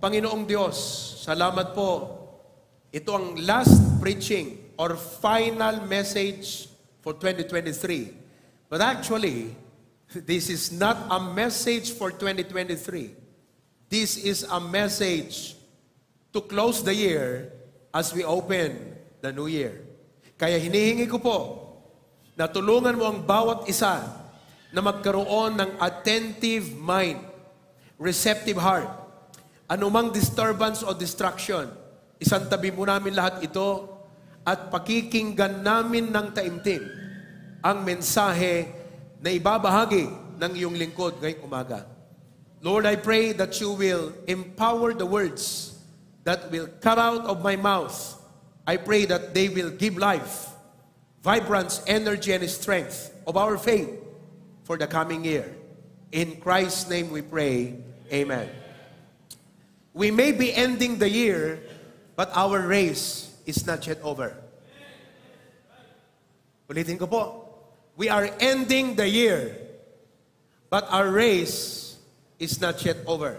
Panginoong Diyos, salamat po. Ito ang last preaching or final message for 2023. But actually, this is not a message for 2023. This is a message to close the year as we open the new year. Kaya hinihingi ko po na tulungan mo ang bawat isa na magkaroon ng attentive mind, receptive heart. Anumang disturbance o distraction, isantabi mo namin lahat ito at pakikinggan namin ng taimtim ang mensahe na ibabahagi ng iyong lingkod ngayong umaga. Lord, I pray that you will empower the words that will come out of my mouth. I pray that they will give life, vibrance, energy, and strength of our faith for the coming year. In Christ's name we pray, amen. We may be ending the year, but our race is not yet over. Ulitin ko po. We are ending the year, but our race is not yet over.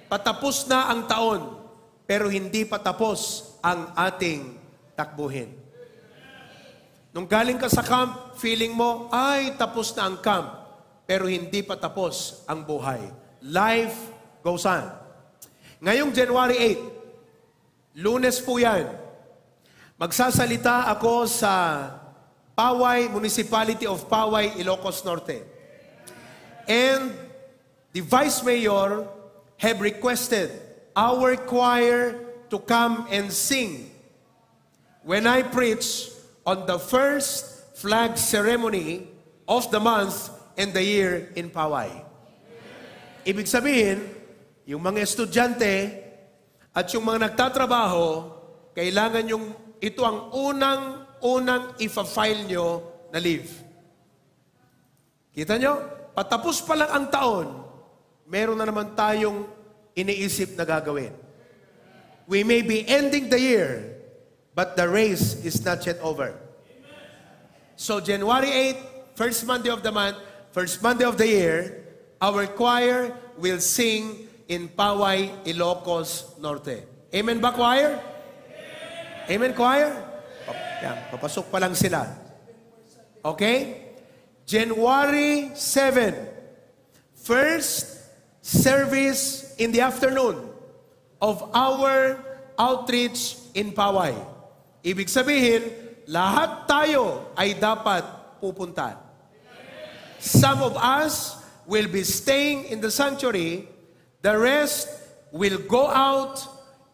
Patapos na ang taon, pero hindi patapos ang ating takbuhin. Nung galing ka sa camp, feeling mo, ay tapos na ang camp, pero hindi patapos ang buhay. Life goes on. Ngayong January 8, Lunes po yan, magsasalita ako sa Paway, Municipality of Paway, Ilocos Norte. And the Vice Mayor have requested our choir to come and sing when I preach on the first flag ceremony of the month and the year in Paway. Ibig sabihin, yung mga estudyante at yung mga nagtatrabaho, kailangan ito ang unang ifa-file nyo na leave. Kita nyo? Patapos pa lang ang taon, meron na naman tayong iniisip na gagawin. We may be ending the year, but the race is not yet over. So January 8, first Monday of the month, first Monday of the year, our choir will sing in Paway, Ilocos Norte. Amen ba, choir? Amen, choir? Yan, papasok pa lang sila. Okay? January 7, first service in the afternoon of our outreach in Paway. Ibig sabihin, lahat tayo ay dapat pupunta. Some of us will be staying in the sanctuary. The rest will go out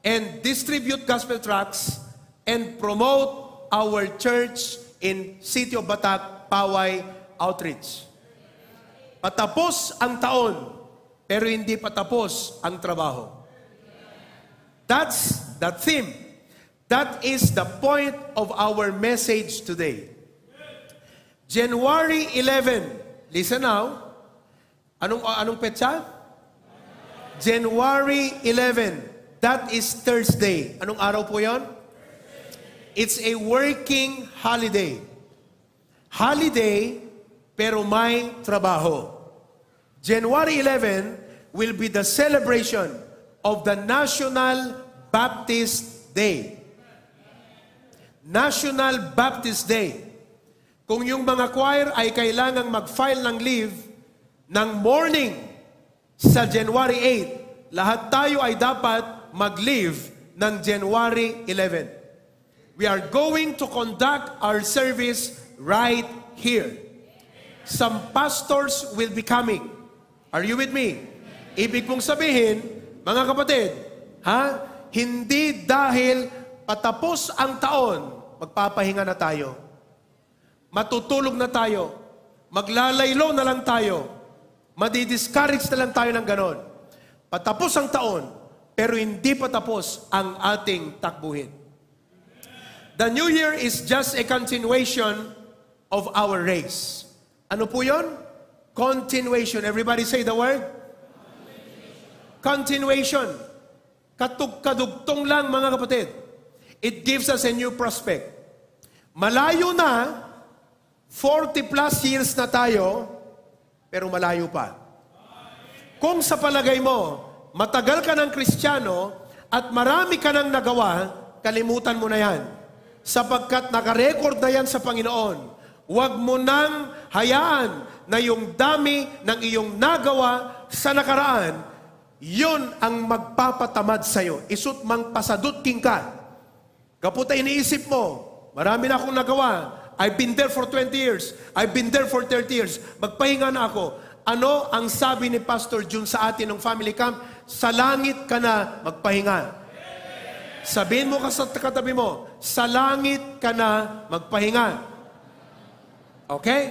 and distribute gospel tracts and promote our church in City of Batak, Paway Outreach. Patapos ang taon, pero hindi patapos ang trabaho. That's the theme. That is the point of our message today. January 11. Listen now. Anong petsa? January 11. That is Thursday. Anong araw po yon? It's a working holiday. Holiday, pero may trabaho. January 11 will be the celebration of the National Baptist Day. National Baptist Day. Kung yung mga choir ay kailangang mag-file ng leave ng morning sa January 8, lahat tayo ay dapat mag-leave ng January 11. We are going to conduct our service right here. Some pastors will be coming. Are you with me? Ibig mong sabihin, mga kapatid, hindi dahil patapos ang taon, magpapahinga na tayo. Matutulog na tayo. Maglalaylo na lang tayo. Madi-discourage na lang tayo ng ganon. Patapos ang taon, pero hindi patapos ang ating takbuhin. The new year is just a continuation of our race. Ano po yun? Continuation. Everybody say the word? Continuation. Kadugtong lang, mga kapatid. It gives us a new prospect. Malayo na, 40 plus years na tayo, pero malayo pa. Kung sa palagay mo, matagal ka ng Kristiyano at marami ka nang nagawa, kalimutan mo na yan. Sapagkat nakarecord na yan sa Panginoon. Huwag mo nang hayaan na yung dami ng iyong nagawa sa nakaraan, yun ang magpapatamad sa'yo. Isut mang pasadut king ka. Kaputa iniisip mo, marami na akong nagawa. I've been there for 20 years. I've been there for 30 years. Magpahinga na ako. Ano ang sabi ni Pastor June sa atin ng family camp? Sa langit ka na magpahinga. Sabihin mo ka sa katabi mo, sa langit ka na magpahinga. Okay?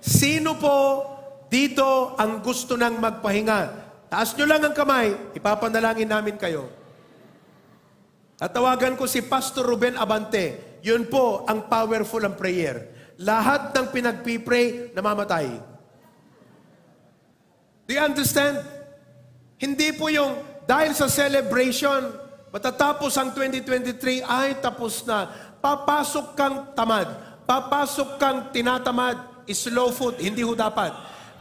Sino po dito ang gusto nang magpahinga? Taas nyo lang ang kamay, ipapanalangin namin kayo. Tatawagan ko si Pastor Ruben Abante. Yun po ang powerful ang prayer. Lahat ng pinagpipray, namamatay. Do you understand? Hindi po yung dahil sa celebration, matatapos ang 2023, ay tapos na. Papasok kang tamad. Papasok kang tinatamad. Slow food. Hindi ho dapat.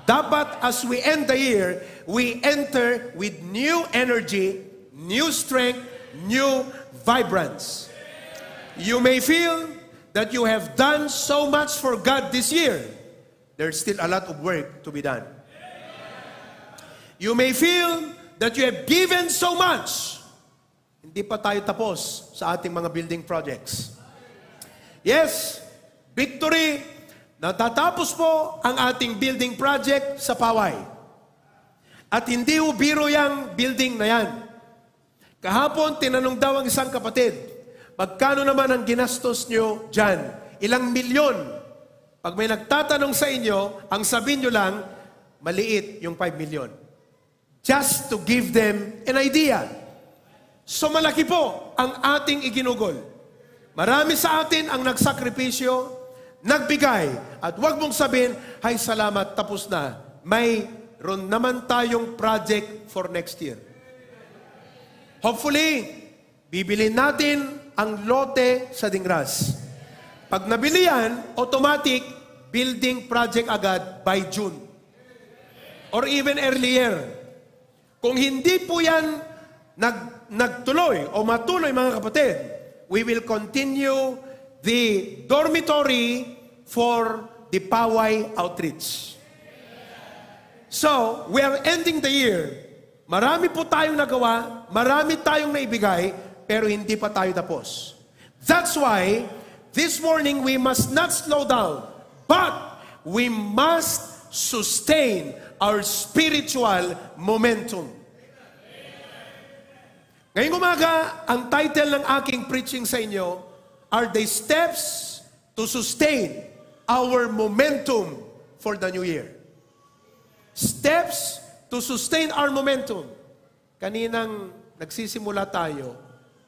Dapat as we end the year, we enter with new energy, new strength, new vibrance. You may feel that you have done so much for God this year. There's still a lot of work to be done. You may feel that you have given so much. Hindi pa tayo tapos sa ating mga building projects. Yes, victory. Natatapos po ang ating building project sa Paway. At hindi ho biro yung building na yan. Kahapon, tinanong daw ang isang kapatid, magkano naman ang ginastos nyo dyan? Ilang milyon? Pag may nagtatanong sa inyo, ang sabihin nyo lang, maliit yung 5 million. Just to give them an idea. So malaki po ang ating iginugol. Marami sa atin ang nagsakripisyo, nagbigay, at huwag mong sabihin, ay salamat, tapos na. Mayroon naman tayong project for next year. Hopefully, bibilin natin ang lote sa Dingras. Pag nabili yan, automatic building project agad by June. Or even earlier. Kung hindi po yan nagtuloy o matuloy mga kapatid, we will continue the dormitory for the Paway outreach. So, we are ending the year. Marami po tayong nagawa, marami tayong naibigay, pero hindi pa tayo tapos. That's why, this morning, we must not slow down, but we must sustain our spiritual momentum. Ngayong umaga, ang title ng aking preaching sa inyo are the steps to sustain our momentum for the new year. Steps to sustain our momentum. Kaninang nagsisimula tayo,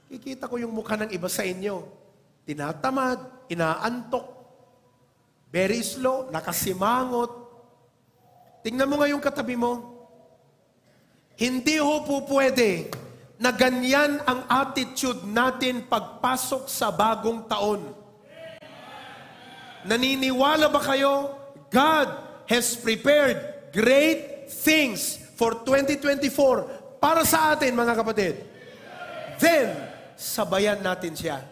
kikita ko yung mukha ng iba sa inyo. Tinatamad, inaantok, very slow, nakasimangot. Tingnan mo nga yung katabi mo. Hindi ho po pwede na ganyan ang attitude natin pagpasok sa bagong taon. Naniniwala ba kayo? God has prepared great things for 2024 para sa atin, mga kapatid. Then, sabayan natin siya.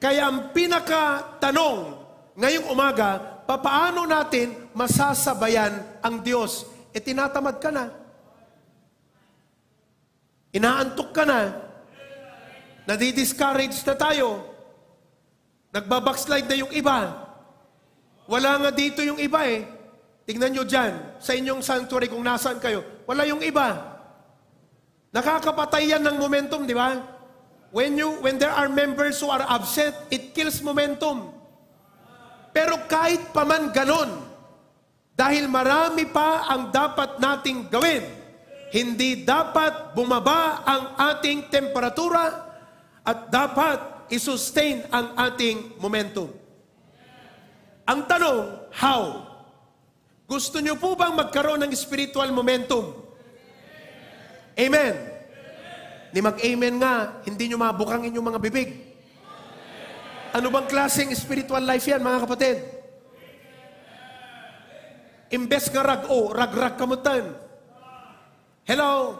Kaya ang pinaka-tanong ngayong umaga, papaano natin masasabayan ang Diyos? E tinatamad ka na. Inaantok ka na. Nadi-discourage na tayo. Nagbabackslide na yung iba. Wala nga dito yung iba eh. Tingnan nyo dyan, sa inyong sanctuary kung nasaan kayo, wala yung iba. Nakakapatay yan ng momentum, di ba? When there are members who are absent, it kills momentum. Pero kahit pa man ganon, dahil marami pa ang dapat nating gawin, hindi dapat bumaba ang ating temperatura at dapat i-sustain ang ating momentum. Ang tanong, how? Gusto nyo po bang magkaroon ng spiritual momentum? Amen. Ni mag-amen nga, hindi nyo mabukang inyong mga bibig. Ano bang klaseng spiritual life yan, mga kapatid? Imbes nga rag-rag kamutan. Hello?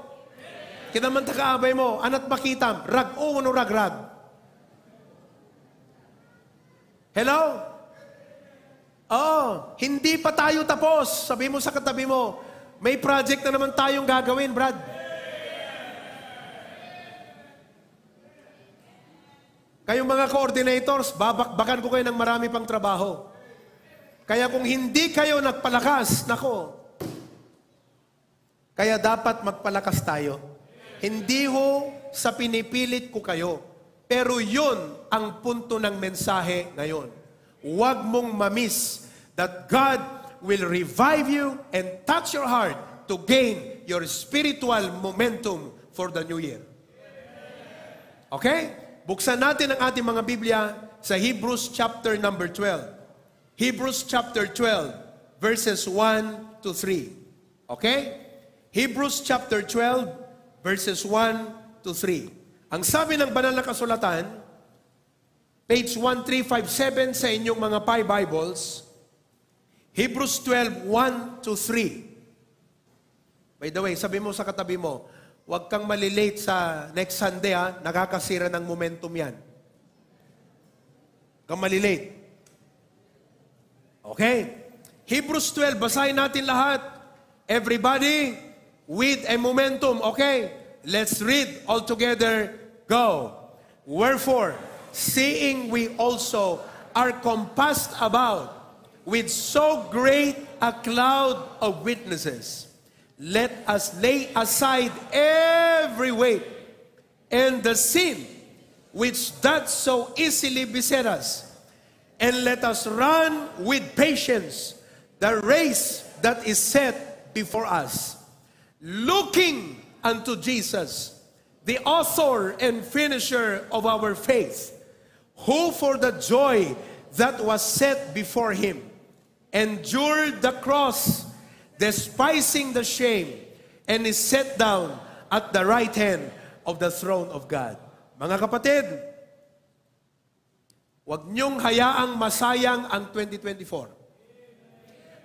Kinaman takaabay mo, anat makitam, rag o ano rag. Hello? Oh, hindi pa tayo tapos. Sabi mo sa katabi mo, may project na naman tayong gagawin, Brad. Kayong mga coordinators, babakbakan ko kayo ng marami pang trabaho. Kaya kung hindi kayo nagpalakas, nako, kaya dapat magpalakas tayo. Hindi ho sa pinipilit ko kayo, pero yun ang punto ng mensahe ngayon. Huwag mong mamiss that God will revive you and touch your heart to gain your spiritual momentum for the new year. Okay? Buksan natin ang ating mga Biblia sa Hebrews chapter number 12. Hebrews chapter 12, verses 1 to 3. Okay? Hebrews chapter 12, verses 1 to 3. Ang sabi ng banal na kasulatan, page 1357 sa inyong mga Bibles, Hebrews 12, 1 to 3. By the way, sabi mo sa katabi mo, huwag kang malilate sa next Sunday, ha? Nakakasira ng momentum yan. Huwag kang malilate. Okay? Hebrews 12, basahin natin lahat. Everybody with a momentum. Okay? Let's read all together. Go. Wherefore, seeing we also are compassed about with so great a cloud of witnesses, let us lay aside every weight and the sin which doth so easily beset us, and let us run with patience the race that is set before us, looking unto Jesus, the author and finisher of our faith, who for the joy that was set before him endured the cross, despising the shame, and is set down at the right hand of the throne of God. Mga kapatid, huwag niyong hayaang masayang ang 2024.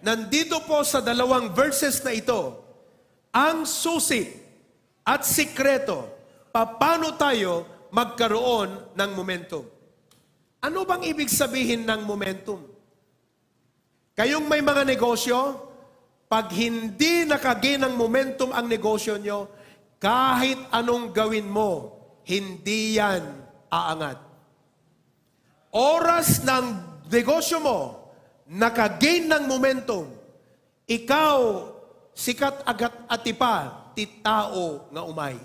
Nandito po sa dalawang verses na ito, ang susi at sikreto, paano tayo magkaroon ng momentum. Ano bang ibig sabihin ng momentum? Kayong may mga negosyo, pag hindi nakagain ng momentum ang negosyo nyo, kahit anong gawin mo, hindi yan aangat. Oras ng negosyo mo, nakagain ng momentum, ikaw, sikat agat atipa, titao nga umay.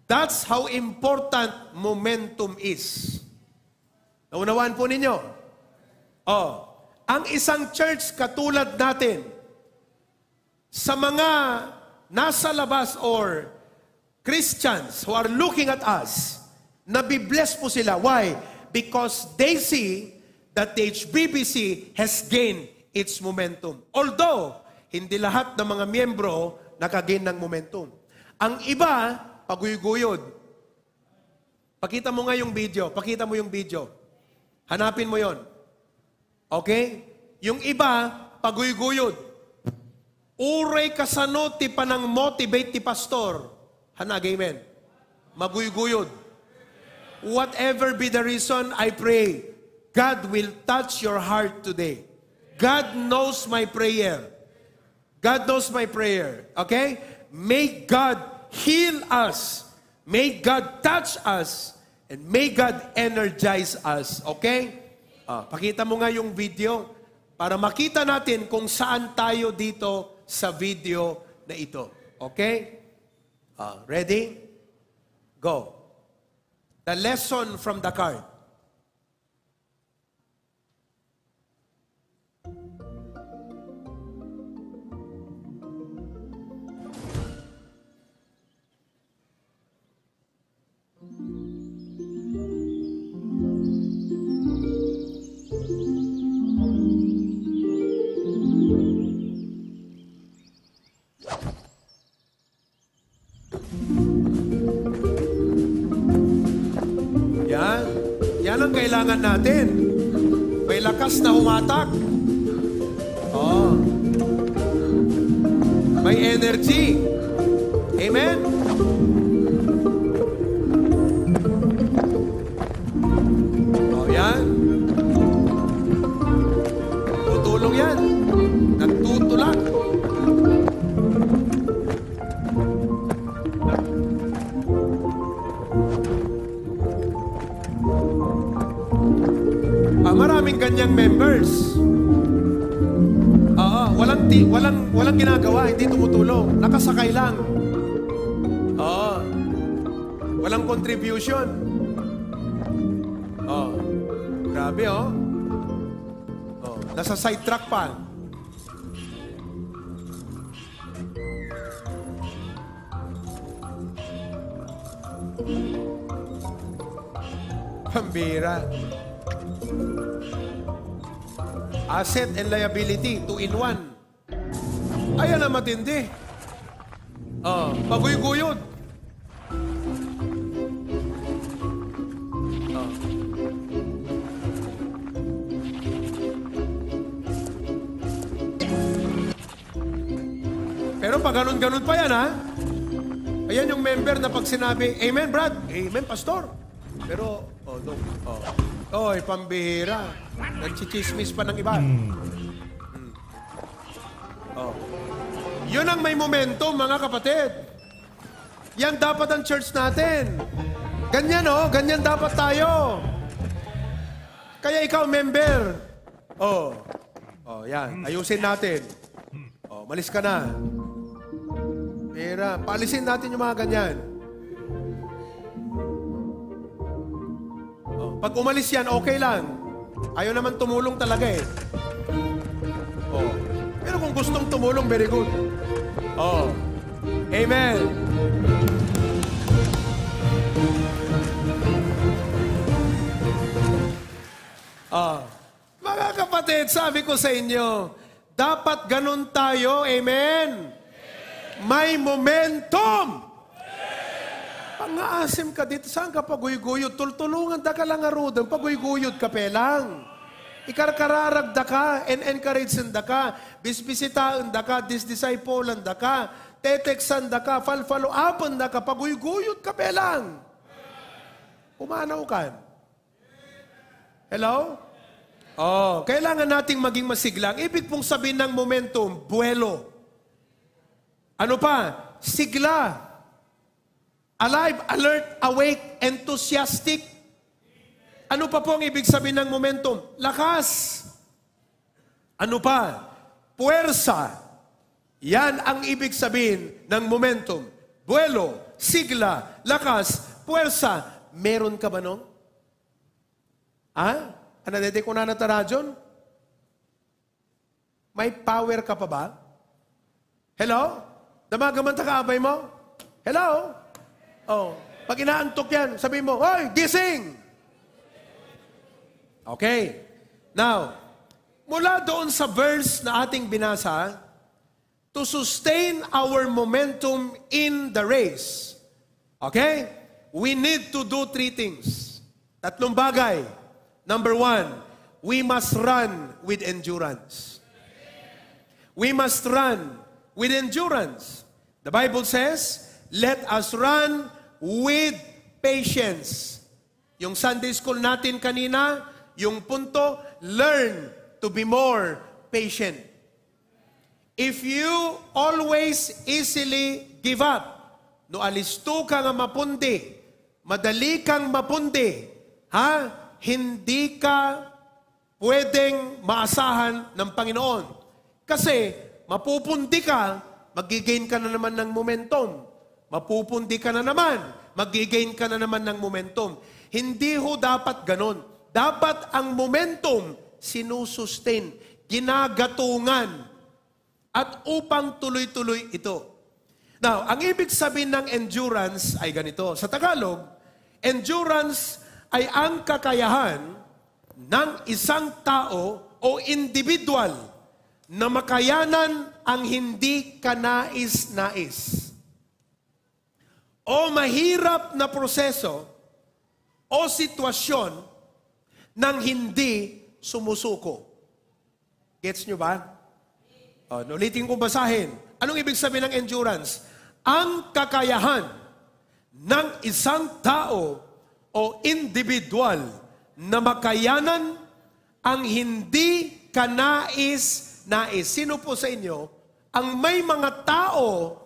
That's how important momentum is. Naunawaan po ninyo? Ang isang church katulad natin, sa mga nasa labas or Christians who are looking at us, nabibless po sila. Why? Because they see that the HBBC has gained its momentum. Although, hindi lahat ng mga miyembro nakagain ng momentum. Ang iba, paguyuguyod. Pakita mo nga yung video. Pakita mo yung video. Hanapin mo yon. Okay? Yung iba, paguyuguyod. Uray kasano ti panang motivate ti pastor. Hanag, amen. Maguyuguyod. Whatever be the reason, I pray, God will touch your heart today. God knows my prayer. God knows my prayer. Okay? May God heal us. May God touch us. And may God energize us. Okay? Pakita mo nga yung video para makita natin kung saan tayo dito sa video na ito. Okay? Ready? Go. The lesson from the card. Yan ang kailangan natin. May lakas na humatak. May energy. Amen? members. Walang ginagawa, hindi tumutulong. Nakasakay lang. Walang contribution. Grabe, nasa sidetrack pa. Pambira. Asset and liability, 2-in-1. Ayan na matindi. Paguyuguyod. Pero pag ganun-ganun pa yan, ha? Ayan yung member na pag sinabi, Amen, Brad. Amen, Pastor. Pero, no. Oy, pambihira. Nagchichismis pa ng iba. Yun ang may momentum, mga kapatid. Yan dapat ang church natin. Ganyan, ganyan dapat tayo. Kaya ikaw, member. Yan. Ayusin natin. Malis ka na. Pera. Paalisin natin yung mga ganyan. Pag umalis yan, okay lang. Ayaw naman tumulong talaga eh. Pero kung gustong tumulong, very good. Amen. Mga kapatid, sabi ko sa inyo, dapat ganun tayo. Amen. May momentum. Pang-aasim ka dito. Saan ka paguyuguyod? Tultulungan da ka lang arudang. Paguyuguyod ka pelang. Ikarkararag da ka. Encourage da ka. Bisbisitaan da ka. Disdisciple da ka. Teteksan da ka. Follow up da ka. Paguyuguyod ka pelang. Umanaw ka. Hello? Kailangan nating maging masiglang. Ibig pong sabihin ng momentum, buwelo. Ano pa? Sigla. Alive, alert, awake, enthusiastic. Ano pa po ang ibig sabihin ng momentum? Lakas. Ano pa? Puwersa. Yan ang ibig sabihin ng momentum. Buwelo, sigla, lakas, puwersa. Meron ka ba nung? Ano dede ko na natarajon? May power ka pa ba? Hello? Damagamanta ka abay mo? Hello? Pag inaantok yan, sabihin mo, hoy, gising! Okay. Now, mula doon sa verse na ating binasa, to sustain our momentum in the race, okay? We need to do 3 things. 3 bagay. Number 1, we must run with endurance. We must run with endurance. The Bible says, let us run with patience. Yung Sunday school natin kanina, yung punto, learn to be more patient. If you always easily give up, no alisto ka nga mapundi, madali kang mapundi, hindi ka pwedeng maasahan ng Panginoon. Kasi mapupundi ka, magigain ka na naman ng momentum. Mapupundi ka na naman, magigain ka na naman ng momentum. Hindi ho dapat ganon. Dapat ang momentum sinusustain, ginagatungan, at upang tuloy-tuloy ito. Now, ang ibig sabihin ng endurance ay ganito. Sa Tagalog, endurance ay ang kakayahan ng isang tao o individual na makayanan ang hindi kanais-nais o mahirap na proseso o sitwasyon ng hindi sumusuko. Gets nyo ba? Ulitin kong basahin. Anong ibig sabihin ng endurance? Ang kakayahan ng isang tao o individual na makayanan ang hindi kanais-nais. Sino po sa inyo ang may mga tao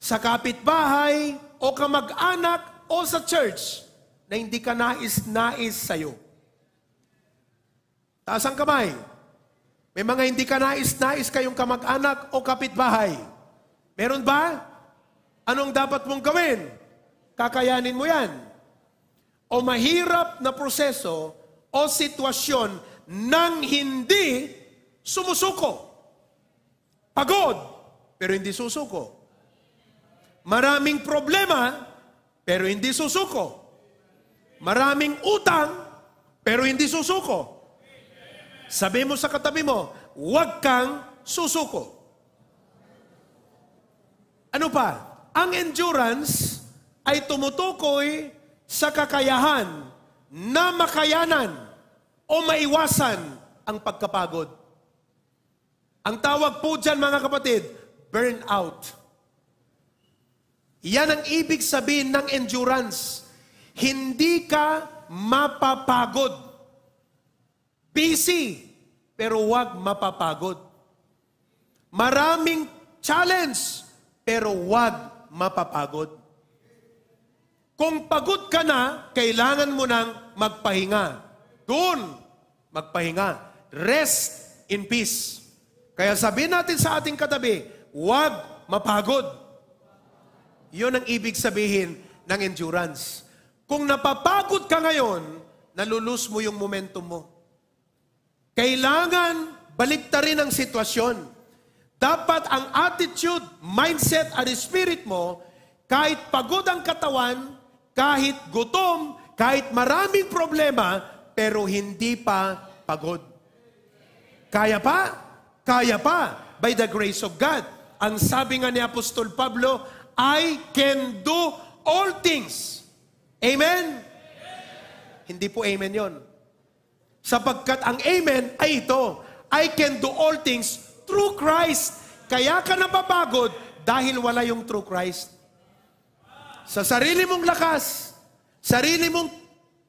sa kapitbahay o kamag-anak o sa church na hindi ka nais-nais sa'yo? Taas ang kamay. May mga hindi ka nais-nais kayong kamag-anak o kapitbahay. Meron ba? Anong dapat mong gawin? Kakayanin mo yan. O mahirap na proseso o sitwasyon nang hindi sumusuko. Pagod, pero hindi susuko. Maraming problema, pero hindi susuko. Maraming utang, pero hindi susuko. Sabi mo sa katabi mo, huwag kang susuko. Ano pa? Ang endurance ay tumutukoy sa kakayahan na makayanan o maiwasan ang pagkapagod. Ang tawag po dyan, mga kapatid, burnout. Yan ang ibig sabihin ng endurance. Hindi ka mapapagod. Busy, pero huwag mapapagod. Maraming challenge, pero huwag mapapagod. Kung pagod ka na, kailangan mo nang magpahinga. Doon, magpahinga. Rest in peace. Kaya sabihin natin sa ating katabi, huwag mapagod. Yun ang ibig sabihin ng endurance. Kung napapagod ka ngayon, nalulus mo yung momentum mo. Kailangan baliktarin ang sitwasyon. Dapat ang attitude, mindset at spirit mo, kahit pagod ang katawan, kahit gutom, kahit maraming problema, pero hindi pa pagod. Kaya pa? Kaya pa. By the grace of God. Ang sabi nga ni Apostol Pablo, I can do all things. Amen? Hindi po amen yon. Sapagkat ang amen ay ito, I can do all things through Christ. Kaya ka napapagod dahil wala yung true Christ. Sa sarili mong lakas, sarili mong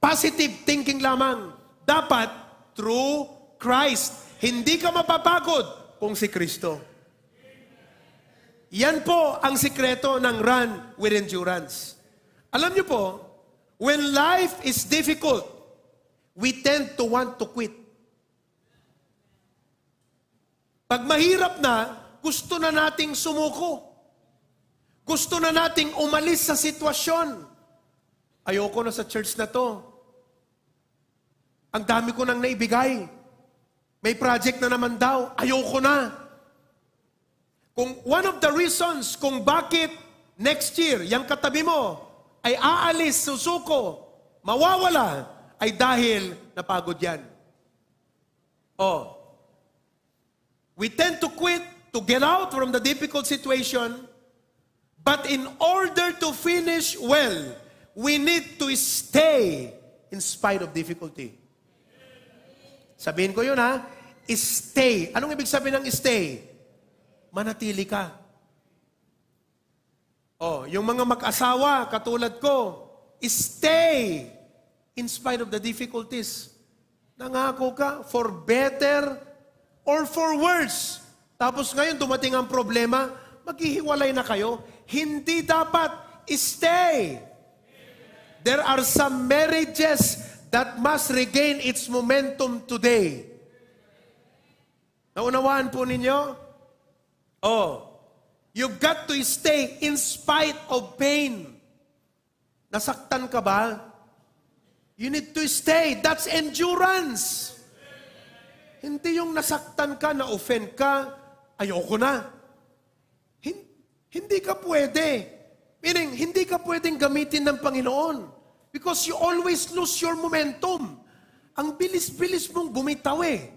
positive thinking lamang, dapat through Christ. Hindi ka mapapagod kung si Kristo. Yan po ang sikreto ng run with endurance. Alam niyo po, when life is difficult, we tend to want to quit. Pag mahirap na, gusto na nating sumuko. Gusto na nating umalis sa sitwasyon. Ayoko na sa church na to. Ang dami ko nang naibigay. May project na naman daw. Ayoko na. Kung one of the reasons kung bakit next year, yung katabi mo ay aalis, susuko, mawawala, ay dahil napagod yan. Oh. We tend to quit, to get out from the difficult situation, but in order to finish well, we need to stay in spite of difficulty. Sabihin ko yun ha, stay. Anong ibig sabihin ng stay? Manatili ka. Oh, yung mga mag-asawa, katulad ko, stay in spite of the difficulties. Nangako ka, for better or for worse. Tapos ngayon, dumating ang problema, maghihiwalay na kayo. Hindi dapat, stay. There are some marriages that must regain its momentum today. Naunawaan po ninyo? Oh, you've got to stay in spite of pain. Nasaktan ka ba? You need to stay. That's endurance. Hindi yung nasaktan ka, na-offend ka, ayoko na. Hindi ka pwede. Meaning, hindi ka pwedeng gamitin ng Panginoon. Because you always lose your momentum. Ang bilis-bilis mong bumitaw eh.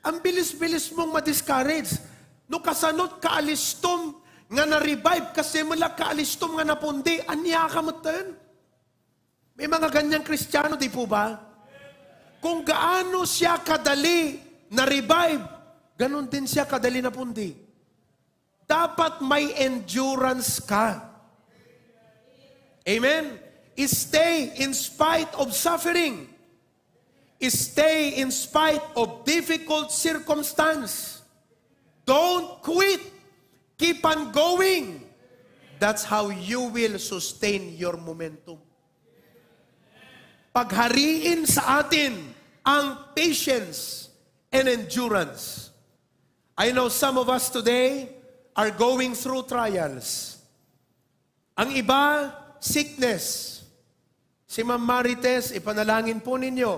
Ang bilis-bilis mong ma-discourage. No kasanot kaalistom nga na-revive kasi mula kaalistom nga napundi, anya ka mo tayo. May mga ganyang Kristiyano, di po ba? Kung gaano siya kadali na-revive, ganon din siya kadali napundi. Dapat may endurance ka. Amen? Stay in spite of suffering. Stay in spite of difficult circumstance. Don't quit. Keep on going. That's how you will sustain your momentum. Paghariin sa atin ang patience and endurance. I know some of us today are going through trials. Ang iba, sickness. Si Ma'am Marites, ipanalangin po ninyo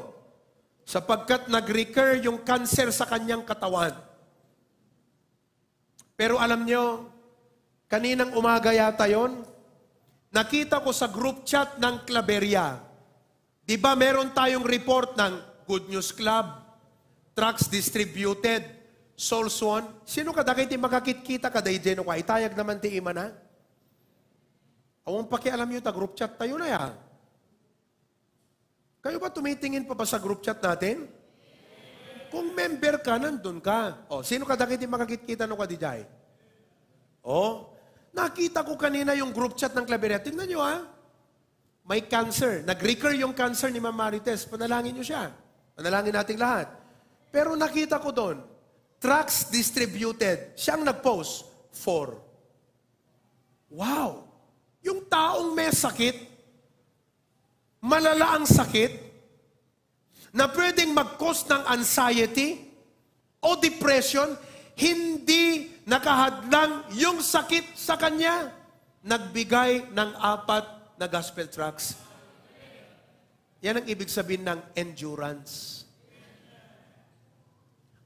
sapagkat nag-recur yung cancer sa kanyang katawan. Pero alam nyo, kaninang umaga yata yon, nakita ko sa group chat ng Claveria. Di ba meron tayong report ng Good News Club, Tracts Distributed, Souls Won. Sino ka dakiti makakit-kita ka dahi dyan ko? Itayag naman ti ima na. Awang pakialam yun ta group chat tayo na ya. Kayo ba tumitingin pa sa group chat natin? Kung member ka, nandun ka. O, sino ka dakiti makakit-kita no ka di jay? O, nakita ko kanina yung group chat ng Claveria. Tingnan nyo ha. May cancer. Nag-recur yung cancer ni Ma'am Marites. Panalangin nyo siya. Panalangin nating lahat. Pero nakita ko doon, tracts distributed. Siyang nag-post, 4. Wow! Yung taong may sakit, malala ang sakit, na pwedeng mag-cause ng anxiety o depression, hindi nakahadlang yung sakit sa kanya. Nagbigay ng 4 na gospel tracts. Yan ang ibig sabihin ng endurance.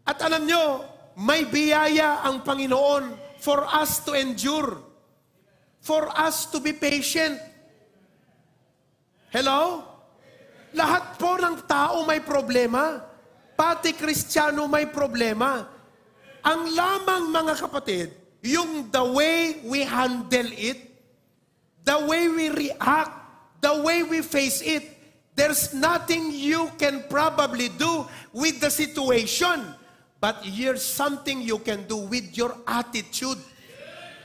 At alam nyo, may biyaya ang Panginoon for us to endure. For us to be patient. Hello? Lahat po ng tao may problema. Pati Kristiyano may problema. Ang lamang mga kapatid, yung the way we handle it, the way we react, the way we face it, there's nothing you can probably do with the situation. But here's something you can do with your attitude.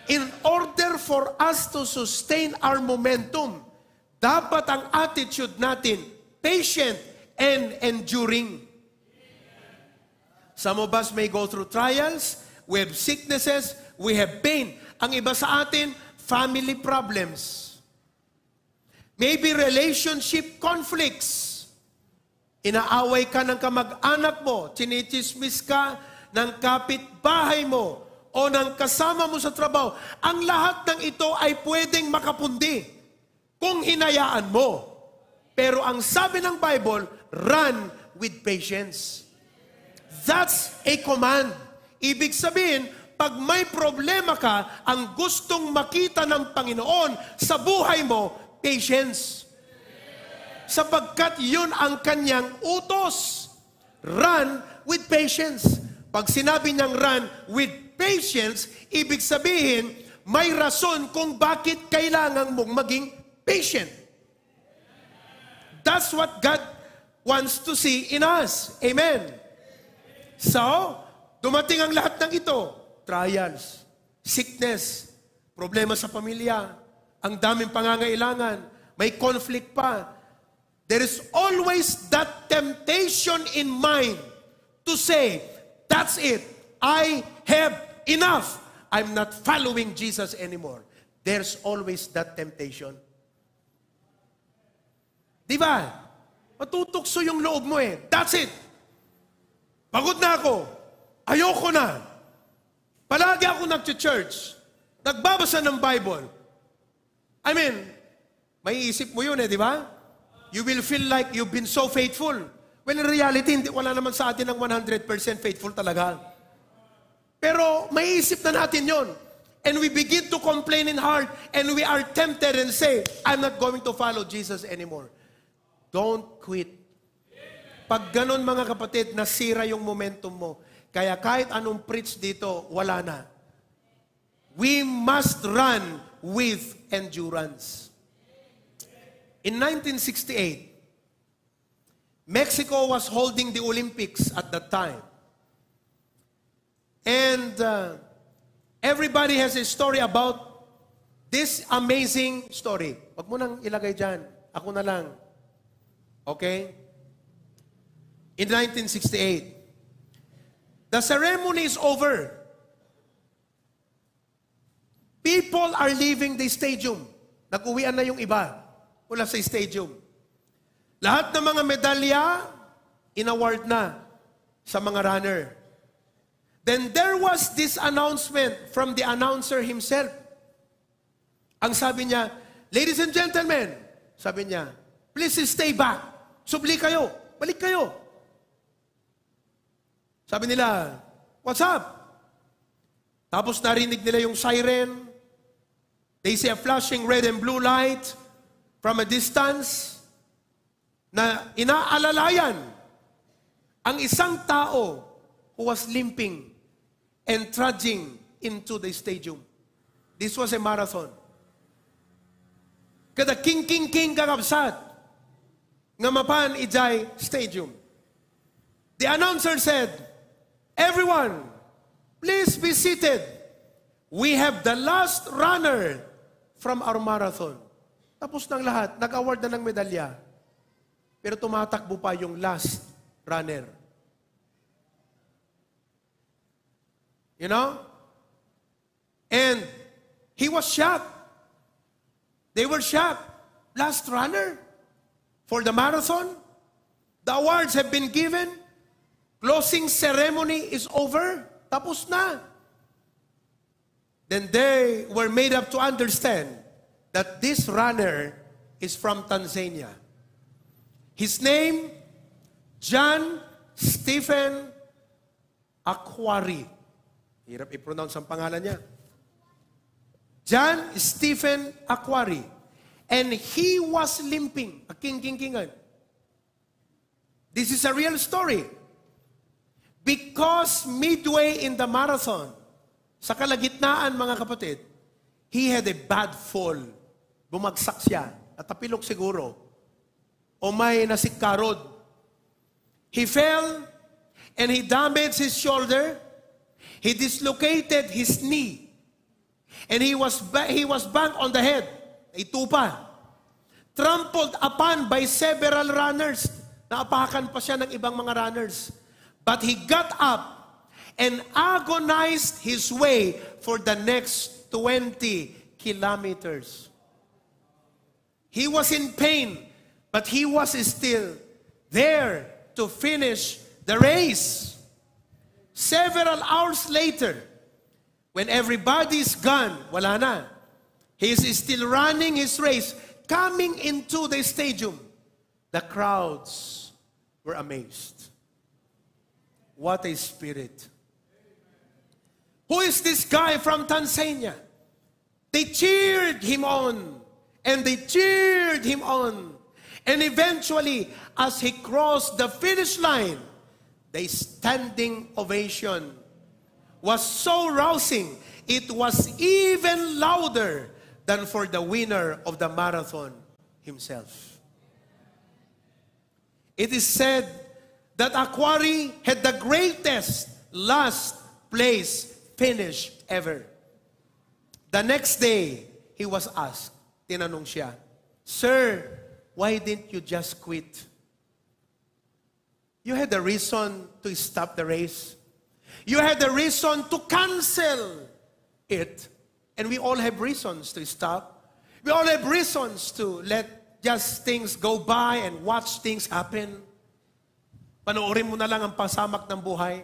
In order for us to sustain our momentum, dapat ang attitude natin, patient and enduring. Some of us may go through trials, we have sicknesses, we have pain. Ang iba sa atin, family problems. Maybe relationship conflicts. Inaaway ka ng kamag-anak mo, chinichismis ka ng kapitbahay mo, o ng kasama mo sa trabaho. Ang lahat ng ito ay pwedeng makapundi kung hinayaan mo. Pero ang sabi ng Bible, run with patience. That's a command. Ibig sabihin, pag may problema ka, ang gustong makita ng Panginoon sa buhay mo, patience. Sapagkat yun ang kanyang utos. Run with patience. Pag sinabi niyang run with patience, ibig sabihin, may rason kung bakit kailangan mong maging patient. That's what God wants to see in us. Amen. So, dumating ang lahat ng ito. Trials, sickness, problema sa pamilya, ang daming pangangailangan, may conflict pa. There is always that temptation in mind to say, that's it. I have enough. I'm not following Jesus anymore. There's always that temptation. Di ba? Matutukso yung loob mo eh. That's it. Pagod na ako. Ayoko na. Palagi ako nag-church. Nagbabasa ng Bible. I mean, may isip mo yun eh, di ba? You will feel like you've been so faithful. Well, in reality, wala naman sa atin ng 100% faithful talaga. Pero may isip na natin yon. And we begin to complain in heart and we are tempted and say, I'm not going to follow Jesus anymore. Don't quit. Pag ganon mga kapatid, nasira yung momentum mo. Kaya kahit anong preach dito, wala na. We must run with endurance. In 1968, Mexico was holding the Olympics at that time. And everybody has a story about this amazing story. Wag mo nang ilagay dyan. Ako na lang. Okay? In 1968, the ceremony is over. People are leaving the stadium. Nag-uwian na yung iba mula sa stadium. Lahat ng mga medalya, inaward na sa mga runner. Then there was this announcement from the announcer himself. Ang sabi niya, ladies and gentlemen, sabi niya, please stay back. Subli kayo. Balik kayo. Sabi nila, what's up? Tapos narinig nila yung siren. They see a flashing red and blue light from a distance na inaalalayan ang isang tao who was limping and trudging into the stadium. This was a marathon. Kada king kakabsat nga mapan ijay stadium. The announcer said, everyone, please be seated. We have the last runner from our marathon. Tapos ng lahat, nag-award na ng medalya. Pero tumatakbo pa yung last runner. You know? And he was shocked. They were shocked. Last runner for the marathon. The awards have been given. Closing ceremony is over. Tapos na. Then they were made up to understand that this runner is from Tanzania. His name, John Stephen Akwari. Hirap i-pronounce ang pangalan niya. John Stephen Akwari. And he was limping. A king-king-kingan. This is a real story. Because midway in the marathon, sa kalagitnaan mga kapatid, he had a bad fall. Bumagsak siya. Natapilok siguro. O may nasikarod. He fell and he damaged his shoulder. He dislocated his knee. And he was banged on the head. Itupa. Trampled upon by several runners. Naapakan pa siya ng ibang mga runners. But he got up and agonized his way for the next 20 kilometers. He was in pain, but he was still there to finish the race. Several hours later, when everybody's gone, wala na, he is still running his race, coming into the stadium. The crowds were amazed. What a spirit. Who is this guy from Tanzania? They cheered him on. And they cheered him on. And eventually, as he crossed the finish line, the standing ovation was so rousing, it was even louder than for the winner of the marathon himself. It is said that Akwari had the greatest last place finish ever. The next day, he was asked, tinanong siya, Sir, why didn't you just quit? You had a reason to stop the race. You had a reason to cancel it. And we all have reasons to stop. We all have reasons to let just things go by and watch things happen. Panoorin mo na lang ang pasamak ng buhay.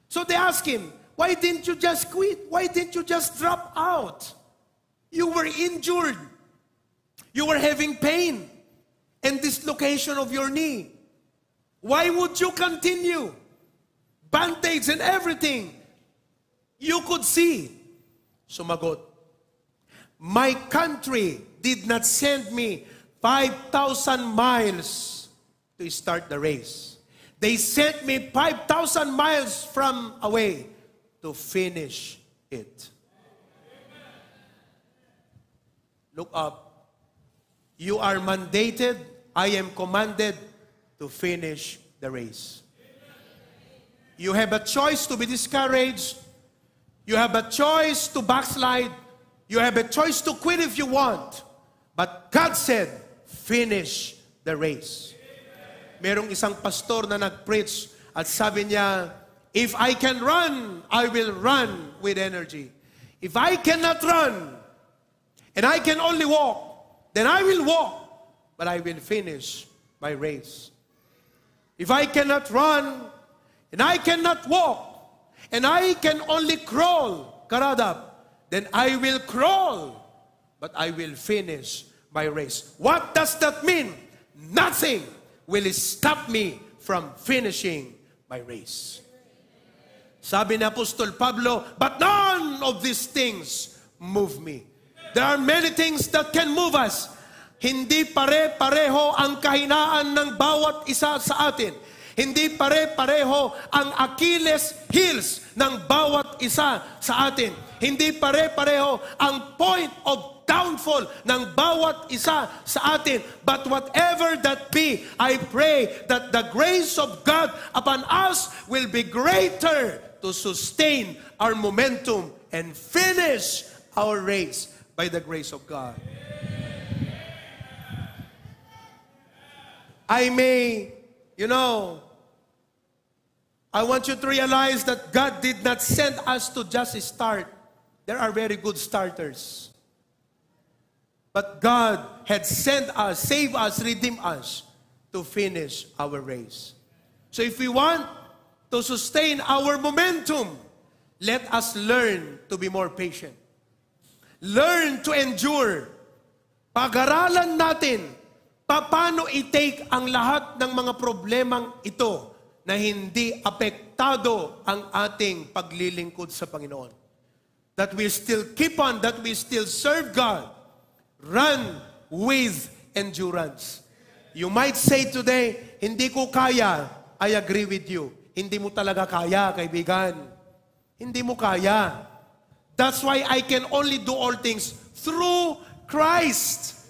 So they asked him, why didn't you just quit? Why didn't you just drop out? You were injured. You were having pain and dislocation of your knee. Why would you continue? Band-aids and everything. You could see. Sumagot, my country did not send me 5,000 miles to start the race. They sent me 5,000 miles from away to finish it. Look up. You are mandated, I am commanded to finish the race. You have a choice to be discouraged. You have a choice to backslide. You have a choice to quit if you want. But God said, finish the race. Merong isang pastor na nag-preach at sabi niya, if I can run, I will run with energy. If I cannot run, and I can only walk, then I will walk, but I will finish my race. If I cannot run, and I cannot walk, and I can only crawl, karadap, then I will crawl, but I will finish my race. What does that mean? Nothing will stop me from finishing my race. Sabi ni Apostol Pablo, but none of these things move me. There are many things that can move us. Hindi pare-pareho ang kahinaan ng bawat isa sa atin. Hindi pare-pareho ang Achilles heels ng bawat isa sa atin. Hindi pare-pareho ang point of downfall ng bawat isa sa atin. But whatever that be, I pray that the grace of God upon us will be greater to sustain our momentum and finish our race by the grace of God. I want you to realize that God did not send us to just start. There are very good starters. But God had sent us, saved us, redeemed us to finish our race. So if we want to sustain our momentum, let us learn to be more patient. Learn to endure. Pag-aralan natin paano i-take ang lahat ng mga problemang ito na hindi apektado ang ating paglilingkod sa Panginoon. That we still keep on, that we still serve God. Run with endurance. You might say today, hindi ko kaya. I agree with you. Hindi mo talaga kaya, kaibigan. Hindi mo kaya. That's why I can only do all things through Christ.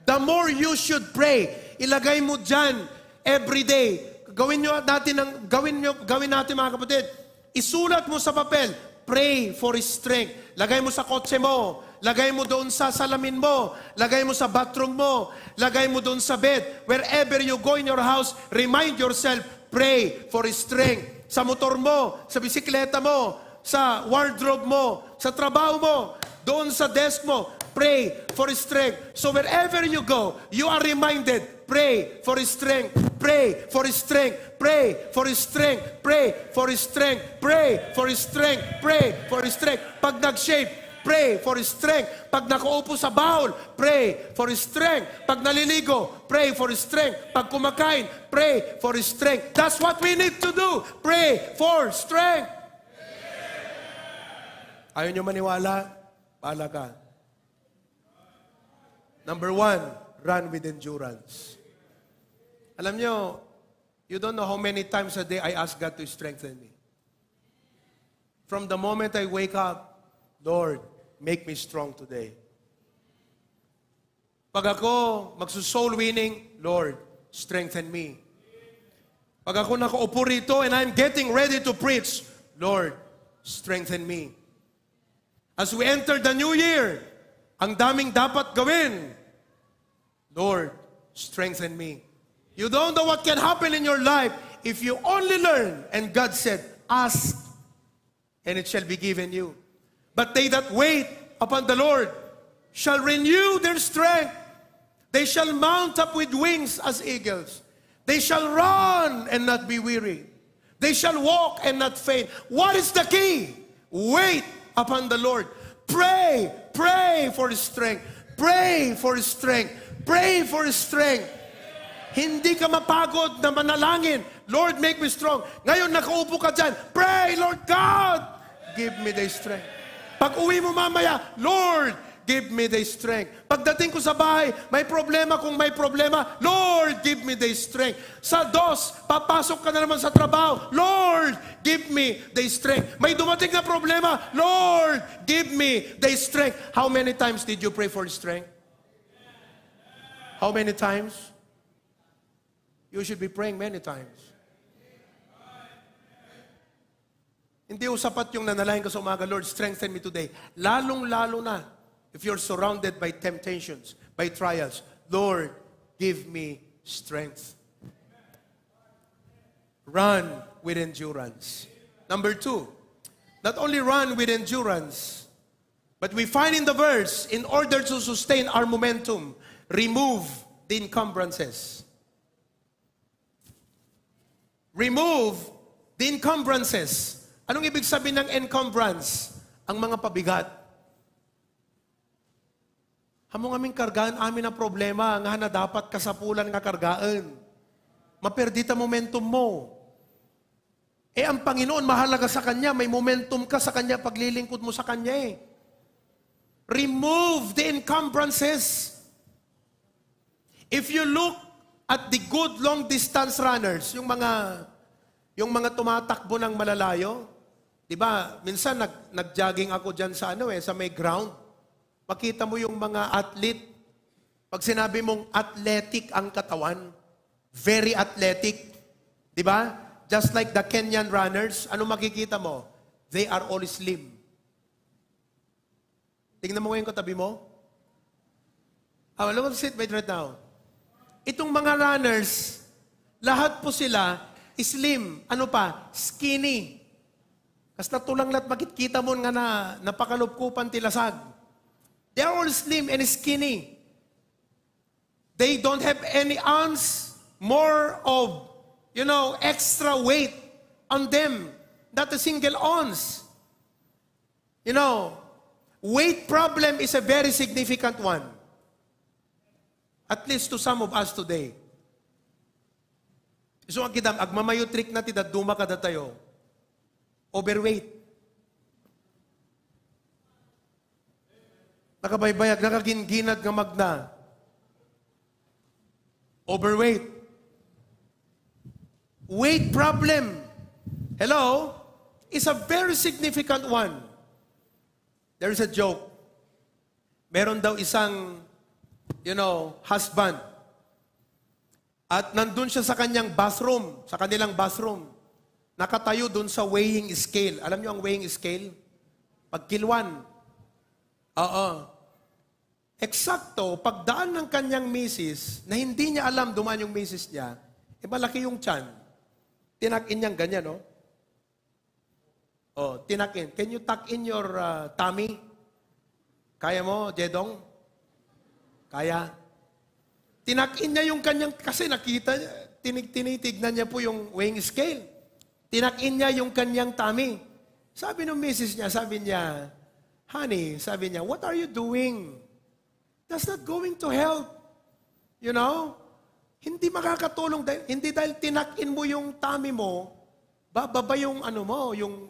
The more you should pray, ilagay mo dyan every day. Gawin natin mga kapatid. Isulat mo sa papel, pray for strength. Lagay mo sa kotse mo, lagay mo doon sa salamin mo, lagay mo sa bathroom mo, lagay mo doon sa bed. Wherever you go in your house, remind yourself, pray for strength. Sa motor mo, sa bisikleta mo, sa wardrobe mo, sa trabaho mo, doon sa desk mo, pray for strength. So wherever you go, you are reminded, pray for strength, pray for strength, pray for strength, pray for strength, pray for strength, pray for strength. Pag nag-shave, pray for strength. Pag nakaupo sa bowl, pray for strength. Pag naliligo, pray for strength. Pag kumakain, pray for strength. That's what we need to do. Pray for strength. Ayaw nyo maniwala? Bahala ka. Number 1, run with endurance. Alam nyo, you don't know how many times a day I ask God to strengthen me. From the moment I wake up, Lord, make me strong today. Pag ako magsusoul winning, Lord, strengthen me. Pag ako nakaupo rito and I'm getting ready to preach, Lord, strengthen me. As we enter the new year, ang daming dapat gawin. Lord, strengthen me. You don't know what can happen in your life if you only learn. And God said, ask, and it shall be given you. But they that wait upon the Lord shall renew their strength. They shall mount up with wings as eagles. They shall run and not be weary. They shall walk and not faint. What is the key? Wait upon the Lord. Pray for strength. Pray for strength. Pray for strength. Hindi ka mapagod na manalangin. Lord, make me strong. Ngayon, nakaupo ka dyan. Pray, Lord God, give me the strength. Pag uwi mo mamaya, Lord, give me the strength. Pagdating ko sa bahay, may problema kung may problema, Lord, give me the strength. Sa papasok ka na naman sa trabaho, Lord, give me the strength. May dumating na problema, Lord, give me the strength. How many times did you pray for strength? How many times? You should be praying many times. Hindi sapat yung nanalahin ka sa umaga, Lord, strengthen me today. Lalong-lalo na if you're surrounded by temptations, by trials, Lord, give me strength. Run with endurance. Number 2, not only run with endurance, but we find in the verse, in order to sustain our momentum, remove the encumbrances. Remove the encumbrances. Anong ibig sabihin ng encumbrance? Ang mga pabigat. Hamong aming kargaan, amin ang problema, nga na dapat kasapulan nga kargaan. Maperdita momentum mo. Ang Panginoon, mahalaga sa Kanya, may momentum ka sa Kanya, paglilingkod mo sa Kanya Remove the encumbrances. If you look at the good long-distance runners, yung mga tumatakbo ng malalayo, di ba, minsan nag-jogging ako dyan sa sa may ground. Makita mo yung mga athlete. Pag sinabi mong athletic ang katawan, very athletic, di ba? Just like the Kenyan runners, ano makikita mo? They are all slim. Tingnan mo ngayon katabi mo. Look at it right now. Itong mga runners, lahat po sila slim. Ano pa? Skinny. Kas natulang lahat makikita mo nga na napakalupkupan tilasag. They are all slim and skinny. They don't have any ounce more of, extra weight on them. Not a single ounce. Weight problem is a very significant one. At least to some of us today. So ang kita, agmamayo trick natin at duma ka tayo. Overweight. Nakabaybayag, nakaginginad nga magna. Overweight. Weight problem. Hello? Is a very significant one. There is a joke. Meron daw isang, husband. At nandun siya sa kanyang bathroom, sa kanilang bathroom. Nakatayo dun sa weighing scale. Alam niyo ang weighing scale? Pagkilwan. Oo. Eksakto, pagdaan ng kanyang misis, na hindi niya alam dumaan yung misis niya, malaki yung tiyan. Tinakin niyang ganyan, no? Tinakin. Can you tuck in your tummy? Kaya mo, Jedong? Kaya? Tinakin niya yung kanyang, kasi nakita niya, tinitignan niya po yung weighing scale. Tinakin niya yung kanyang tummy. Sabi ng misis niya, sabi niya, honey, sabi niya, what are you doing? That's not going to help. Hindi makakatulong, hindi dahil tinakin mo yung tummy mo, bababa yung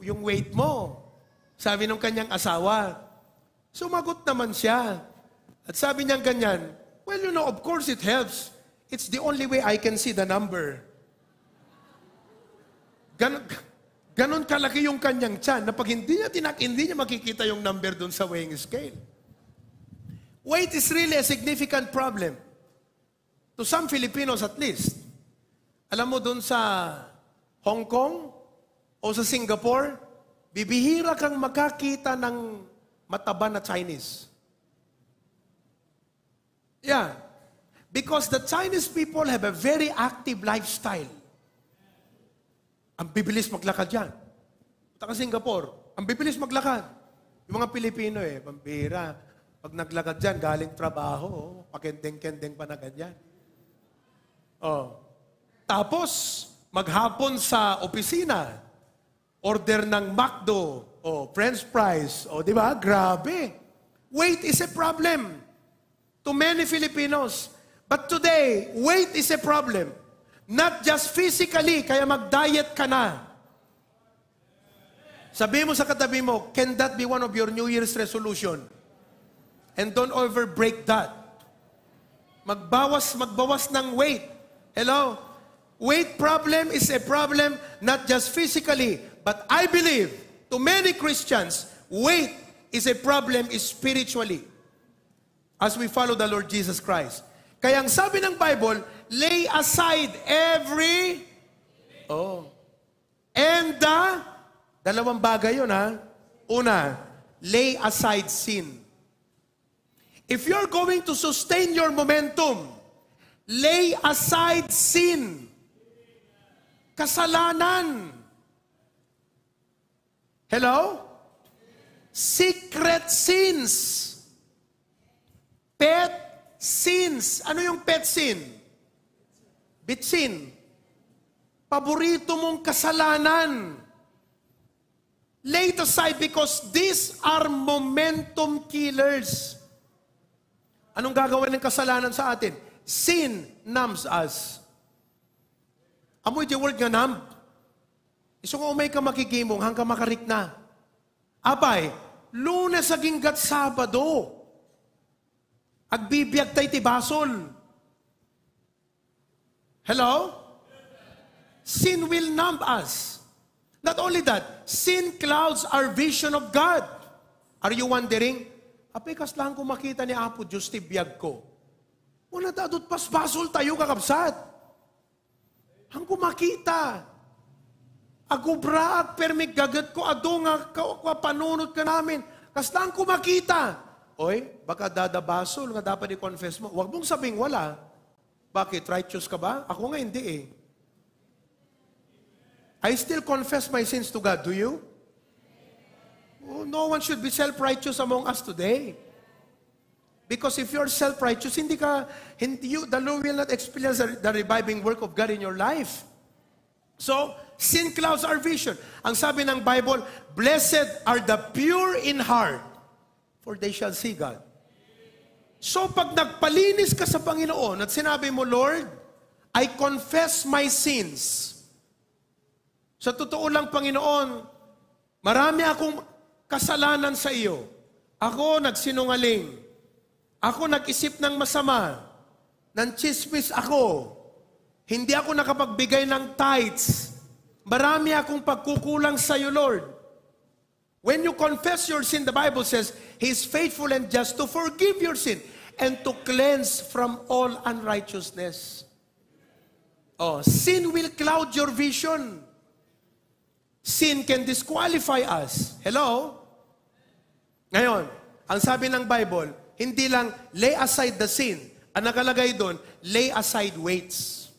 yung weight mo. Sabi ng kanyang asawa. Sumagot naman siya. At sabi niya ganyan, well, of course it helps. It's the only way I can see the number. Ganon kalaki yung kanyang tiyan na pag hindi niya makikita yung number dun sa weighing scale. Weight is really a significant problem. To some Filipinos at least. Alam mo dun sa Hong Kong o sa Singapore, bibihira kang makakita ng mataba na Chinese. Yeah. Because the Chinese people have a very active lifestyle. Ang bibilis maglakad yan. Punta ka Singapore, ang bibilis maglakad. Yung mga Pilipino pambira. Pag naglakad dyan, galing trabaho, pakendeng-kendeng pa na ganyan. Tapos, maghapon sa opisina, order ng McDo, French fries, di ba? Grabe. Weight is a problem to many Filipinos. But today, weight is a problem. Not just physically, kaya mag-diet ka na. Sabi mo sa katabi mo, can that be one of your New Year's resolution? And don't over-break that. Magbawas ng weight. Hello? Weight problem is a problem not just physically, but I believe to many Christians, weight is a problem spiritually as we follow the Lord Jesus Christ. Kaya ang sabi ng Bible, lay aside every and dalawang bagay yun Una, lay aside sin. If you're going to sustain your momentum, lay aside sin. Kasalanan. Hello? Secret sins. Pet sins. Ano yung pet sin? Bitsin. paborito mong kasalanan. Lay it aside because these are momentum killers. Anong gagawin ng kasalanan sa atin? Sin numbs us. Amoy the word nga numb. Iso kung umay ka makikimong hanggang makarik na. Apay, Lunes aging gat Sabado. Agbibiyag tayo tibasol. Hello? Sin will numb us. Not only that, sin clouds our vision of God. Are you wondering, apay kas lang kung makita ni Apo Diyos tibiyag ko. Wala dadot pas basol tayo kakabsat. Hanggang makita. Agubra, permig gagat ko, ado nga panunod ka namin. Kas lang kung makita. Oy, baka dadabasol nga dapat i-confess mo. Huwag mong sabing wala. Bakit? Righteous ka ba? Ako nga hindi eh. I still confess my sins to God. Do you? Oh, no one should be self-righteous among us today. Because if you're self-righteous, the Lord will not experience the reviving work of God in your life. So, sin clouds our vision. Ang sabi ng Bible, blessed are the pure in heart, for they shall see God. So, pag nagpalinis ka sa Panginoon at sinabi mo, Lord, I confess my sins. Sa totoo lang, Panginoon, marami akong kasalanan sa iyo. Ako nagsinungaling. Ako nag-isip ng masama. Nanchismis ako. Hindi ako nakapagbigay ng tithes. Marami akong pagkukulang sa iyo, Lord. When you confess your sin, the Bible says, He is faithful and just to forgive your sin and to cleanse from all unrighteousness. Oh, sin will cloud your vision. Sin can disqualify us. Hello? Ngayon, ang sabi ng Bible, hindi lang lay aside the sin. Ang nakalagay doon, lay aside weights.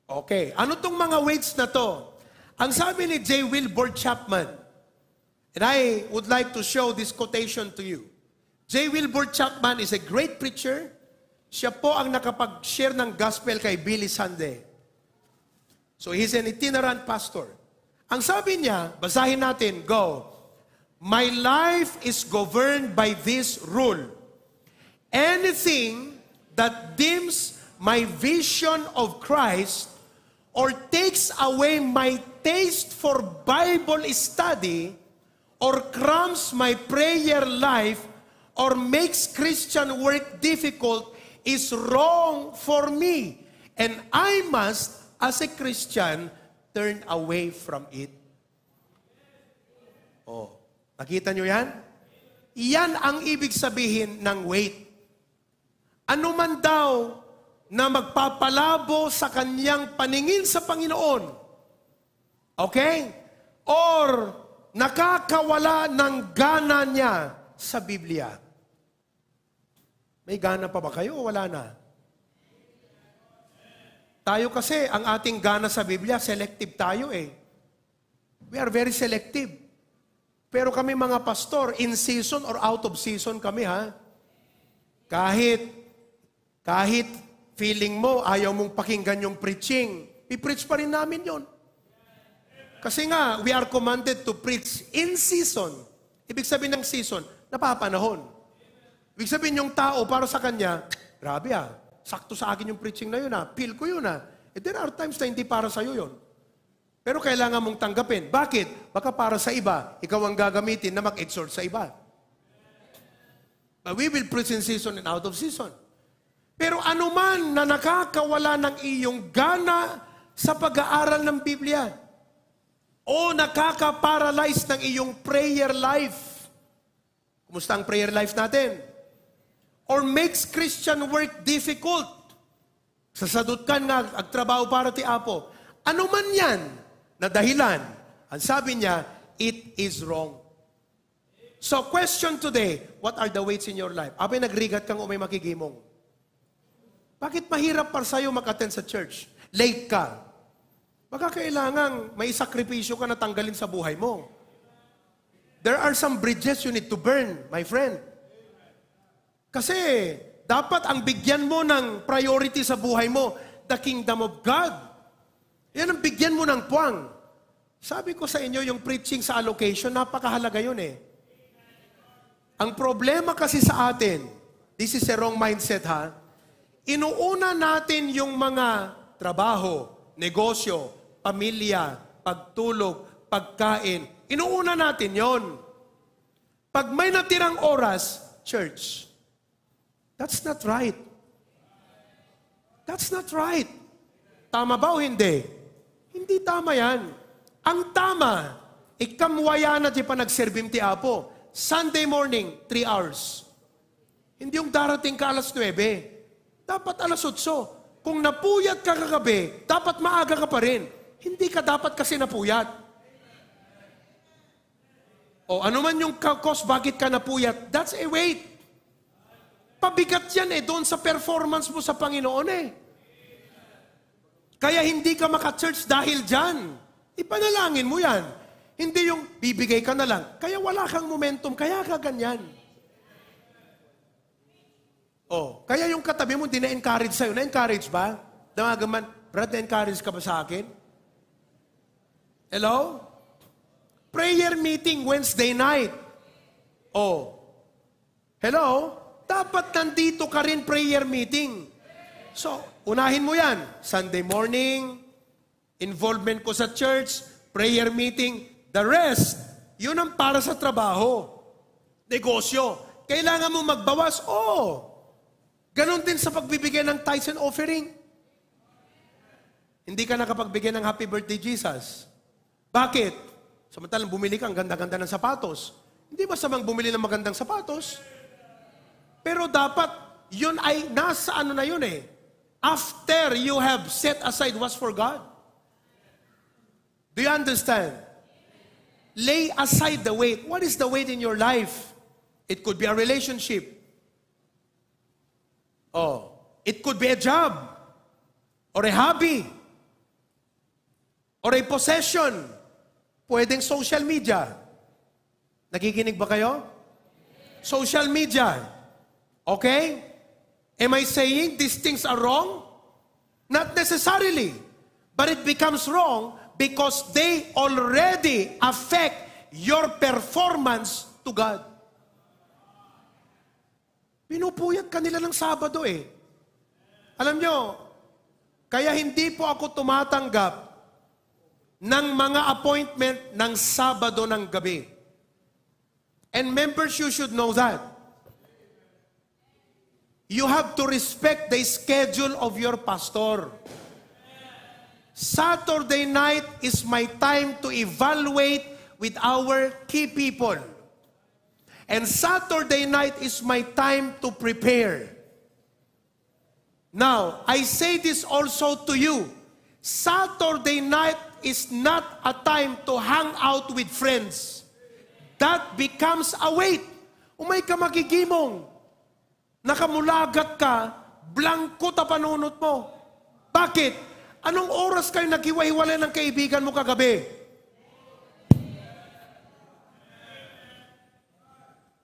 Okay. Ano tong mga weights na to? Ang sabi ni J. Wilbur Chapman, and I would like to show this quotation to you. J. Wilbur Chapman is a great preacher. Siya po ang nakapag-share ng gospel kay Billy Sunday. So he's an itinerant pastor. Ang sabi niya, basahin natin, go. My life is governed by this rule. Anything that dims my vision of Christ or takes away my taste for Bible study or cramps my prayer life or makes Christian work difficult is wrong for me. And I must, as a Christian, turn away from it. Oh, nakita nyo yan? Yan ang ibig sabihin ng wait. Ano man daw na magpapalabo sa kanyang paningin sa Panginoon. Okay? Or nakakawala ng gana niya sa Biblia. May gana pa ba kayo o wala na? Tayo kasi, ang ating gana sa Biblia, selective tayo eh. We are very selective. Pero kami mga pastor, in season or out of season kami ha. Kahit feeling mo, ayaw mong pakinggan yung preaching, i-preach pa rin namin yon. Kasi nga, we are commanded to preach in season. Ibig sabihin ng season, napapanahon. Ibig sabihin yung tao, para sa kanya, grabe sakto sa akin yung preaching na yun feel ko yun there are times na hindi para sa'yo yun. Pero kailangan mong tanggapin. Bakit? Baka para sa iba, ikaw ang gagamitin na mag-exhort sa iba. But we will preach in season and out of season. Pero anuman na nakakawala ng iyong gana sa pag-aaral ng Biblia o nakaka-paralyze ng iyong prayer life. Kumusta ang prayer life natin? Or makes Christian work difficult. Sasadutkan nga, agtrabaho para ti Apo. Ano man yan na dahilan, ang sabi niya, it is wrong. So question today, what are the weights in your life? Abay nagrigat kang o may makigimong. Bakit mahirap para sa'yo mag-attend sa church? Late ka. Baka kailangan may sakripisyo ka na tanggalin sa buhay mo. There are some bridges you need to burn, my friend. Kasi dapat ang bigyan mo ng priority sa buhay mo, the kingdom of God. Yan ang bigyan mo ng puwang. Sabi ko sa inyo, yung preaching sa allocation, napakahalaga yun eh. Ang problema kasi sa atin, this is a wrong mindset ha, inuuna natin yung mga trabaho, negosyo, pamilya, pagtulog, pagkain. Inuuna natin yon. Pag may natirang oras, church. That's not right. That's not right. Tama ba o hindi? Hindi tama yan. Ang tama, ikamwaya na di pa nagserbim ti Apo. Sunday morning, 3 hours. Hindi yung darating ka alas 9. Dapat alas 8. Kung napuyat ka kagabi, dapat maaga ka pa rin. Hindi ka dapat kasi napuyat. O ano man yung cause, bakit ka napuyat, that's a weight. Pabigat yan doon sa performance mo sa Panginoon Kaya hindi ka maka-church dahil dyan. Ipanalangin mo yan. Hindi yung bibigay ka na lang. Kaya wala kang momentum, kaya ka ganyan. Kaya yung katabi mo, hindi na-encourage sa'yo. Na-encourage ba? Damagaman, Brad, na-encourage ka ba sa akin? Hello? Prayer meeting Wednesday night. Hello? Dapat nandito ka rin prayer meeting. So, unahin mo yan. Sunday morning, involvement ko sa church, prayer meeting. The rest, yun ang para sa trabaho. Negosyo. Kailangan mo magbawas? Ganon din sa pagbibigay ng tithes and offering. Hindi ka nakapagbigay ng happy birthday, Jesus. Bakit? Samantalang bumili ka, ang ganda-ganda ng sapatos. Hindi masamang bumili ng magandang sapatos. Pero dapat, yun ay nasa ano na yun After you have set aside what's for God. Do you understand? Lay aside the weight. What is the weight in your life? It could be a relationship. It could be a job. Or a hobby. Or a possession. Pwedeng social media. Nakikinig ba kayo? Social media. Okay? Am I saying these things are wrong? Not necessarily. But it becomes wrong because they already affect your performance to God. Pinupuyat ka nila ng Sabado Alam nyo, kaya hindi po ako tumatanggap ng mga appointment ng Sabado ng gabi. And members, you should know that. You have to respect the schedule of your pastor. Saturday night is my time to evaluate with our key people. And Saturday night is my time to prepare. Now, I say this also to you. Saturday night is not a time to hang out with friends. That becomes a weight. Umay ka magigimong. Nakamulagat ka, blanko ta panunot mo. Bakit? Anong oras kayo naghiwa-hiwalay ng kaibigan mo kagabi?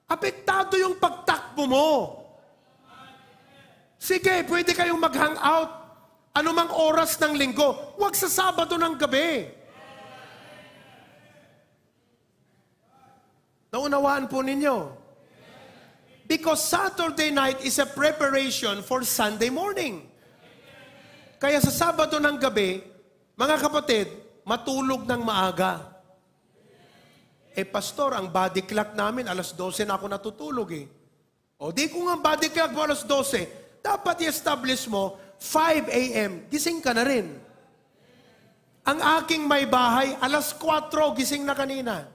Apektado yung pagtakbo mo. Sige, pwede kayong mag-hangout. Anumang oras ng linggo, huwag sa Sabado ng gabi. Naunawaan po ninyo. Because Saturday night is a preparation for Sunday morning. Kaya sa Sabado ng gabi, mga kapatid, matulog ng maaga. Pastor, ang body clock namin, alas 12 na ako natutulog Di ko nga body clock mo alas 12. Dapat i-establish mo, 5 a.m., gising ka na rin. Ang aking may bahay, alas 4, gising na kanina.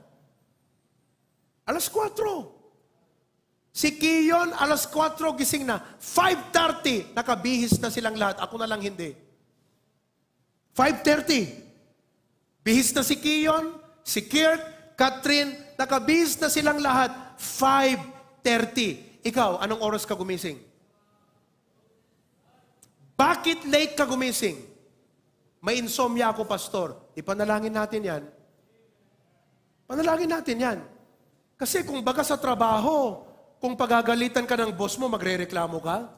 Alas 4. Si Kiyon, alas 4, gising na. 5:30, nakabihis na silang lahat. Ako na lang hindi. 5:30. Bihis na si Kiyon, si Kirk, Catherine, nakabihis na silang lahat. 5:30. Ikaw, anong oras ka gumising? Bakit late ka gumising? May insomnia ako, pastor. Ipanalangin natin yan. Panalangin natin yan. Kasi kung baga sa trabaho, kung pagagalitan ka ng boss mo, magre-reklamo ka?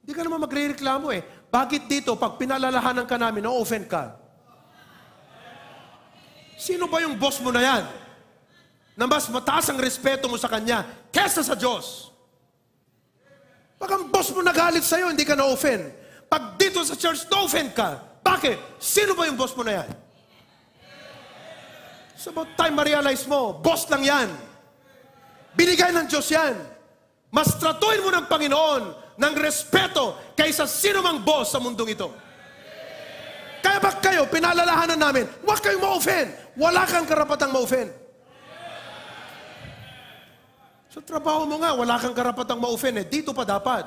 Hindi ka naman magre-reklamo Bakit dito, pag pinalalahanan ka namin, na-offend ka? Sino ba yung boss mo na yan? Na mas mataas ang respeto mo sa kanya kesa sa Diyos. Pag ang boss mo nagalit sa'yo, hindi ka na-offend. Pag dito sa church, na-offend ka. Bakit? Sino ba yung boss mo na yan? It's about time ma-realize mo, boss lang yan. Binigay ng Diyos yan. Mas tratuin mo ng Panginoon ng respeto kaysa sino mang boss sa mundong ito. Kaya ba kayo, pinalalahanan namin, huwag kayong ma-offend. Wala kang karapatang ma-offend. Sa trabaho mo nga, wala kang karapatang ma-offend. Dito pa dapat.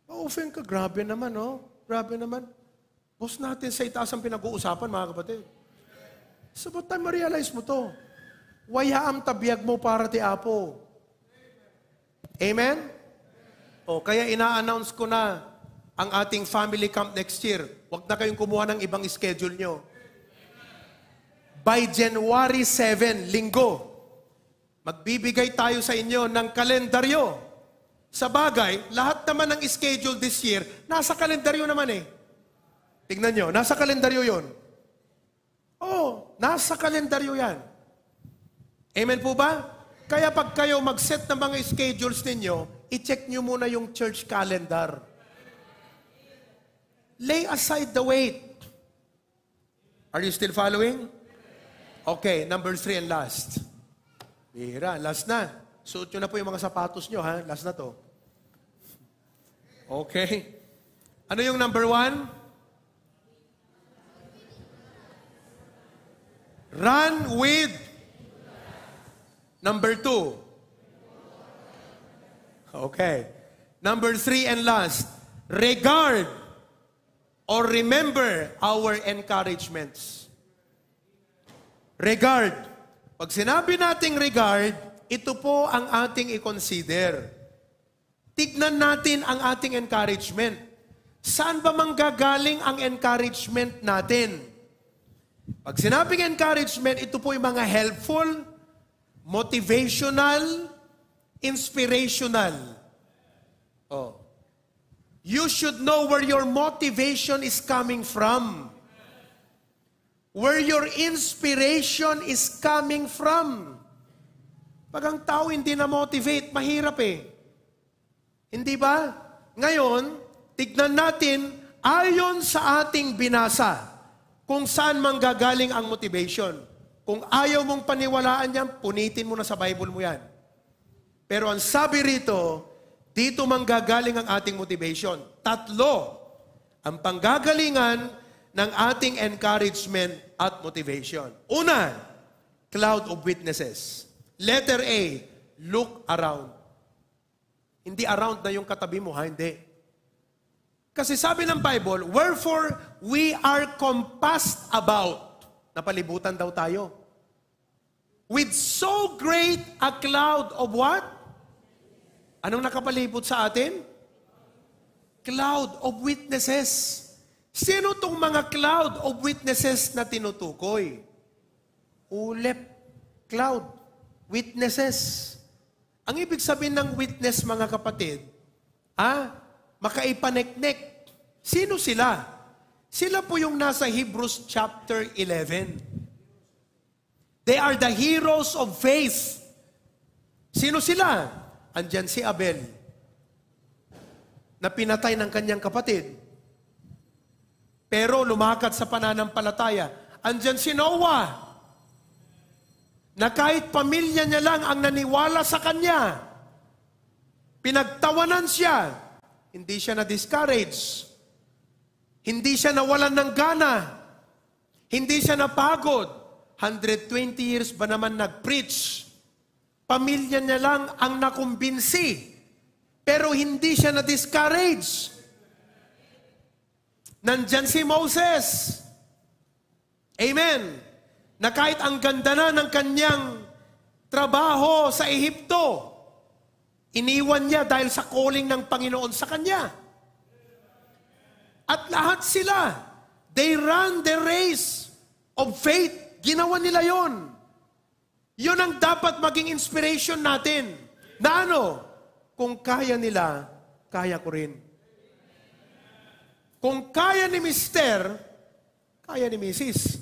Ma-offend ka, grabe naman, oh. Grabe naman. Boss natin sa itaas ang pinag-uusapan, mga kapatid. It's about time ma-realize mo to. Wayaam tabiyag mo para ti Apo. Amen? O, kaya ina-announce ko na ang ating family camp next year. Huwag na kayong kumuha ng ibang schedule nyo. By January 7, linggo, magbibigay tayo sa inyo ng kalendaryo. Sa bagay, lahat naman ng schedule this year, nasa kalendaryo naman eh. Tignan nyo, nasa kalendaryo yon. Oo, nasa kalendaryo yan. Amen po ba? Kaya pag kayo mag-set ng mga schedules ninyo, i-check nyo muna yung church calendar. Lay aside the weight. Are you still following? Okay, number 3 and last. Bihira, last na. Suot nyo na po yung mga sapatos nyo, ha? Last na to. Okay. Ano yung number 1? Run with. Number 2. Okay. Number 3 and last. Regard or remember our encouragements. Regard. Pag sinabi nating regard, ito po ang ating i-consider. Tignan natin ang ating encouragement. Saan ba manggagaling ang encouragement natin? Pag sinabing encouragement, ito po yung mga helpful, motivational, inspirational. Oh. You should know where your motivation is coming from. Where your inspiration is coming from. Pag ang tao hindi na-motivate, mahirap eh. Hindi ba? Ngayon, tignan natin, ayon sa ating binasa, kung saan manggagaling ang motivation. Kung ayaw mong paniwalaan yan, punitin mo na sa Bible mo yan. Pero ang sabi rito, dito manggagaling ang ating motivation. 3 ang panggagalingan ng ating encouragement at motivation. Una, cloud of witnesses. Letter A, look around. Hindi around na yung katabi mo, ha? Hindi. Kasi sabi ng Bible, wherefore we are compassed about. Napalibutan daw tayo. With so great a cloud of what? Anong nakapalibot sa atin? Cloud of witnesses. Sino tong mga cloud of witnesses na tinutukoy? Ulep. Cloud. Witnesses. Ang ibig sabihin ng witness, mga kapatid, makaipaneknek. Sino sila? Sila po yung nasa Hebrews chapter 11. They are the heroes of faith. Sino sila? Andyan si Abel, na pinatay ng kanyang kapatid. Pero lumakad sa pananampalataya. Andyan si Noah, na kahit pamilya niya lang ang naniwala sa kanya, pinagtawanan siya, hindi siya na-discourage, hindi siya nawalan ng gana, hindi siya napagod. 120 years ba naman nag-preach? Pamilya niya lang ang nakumbinsi. Pero hindi siya na-discourage. Nandyan si Moses. Amen. Na kahit ang ganda na ng kanyang trabaho sa Ehipto, iniwan niya dahil sa calling ng Panginoon sa kanya. At lahat sila, they ran the race of faith. Ginawa nila yon. Yun ang dapat maging inspiration natin. Na ano? Kung kaya nila, kaya ko rin. Kung kaya ni Mister, kaya ni Mrs.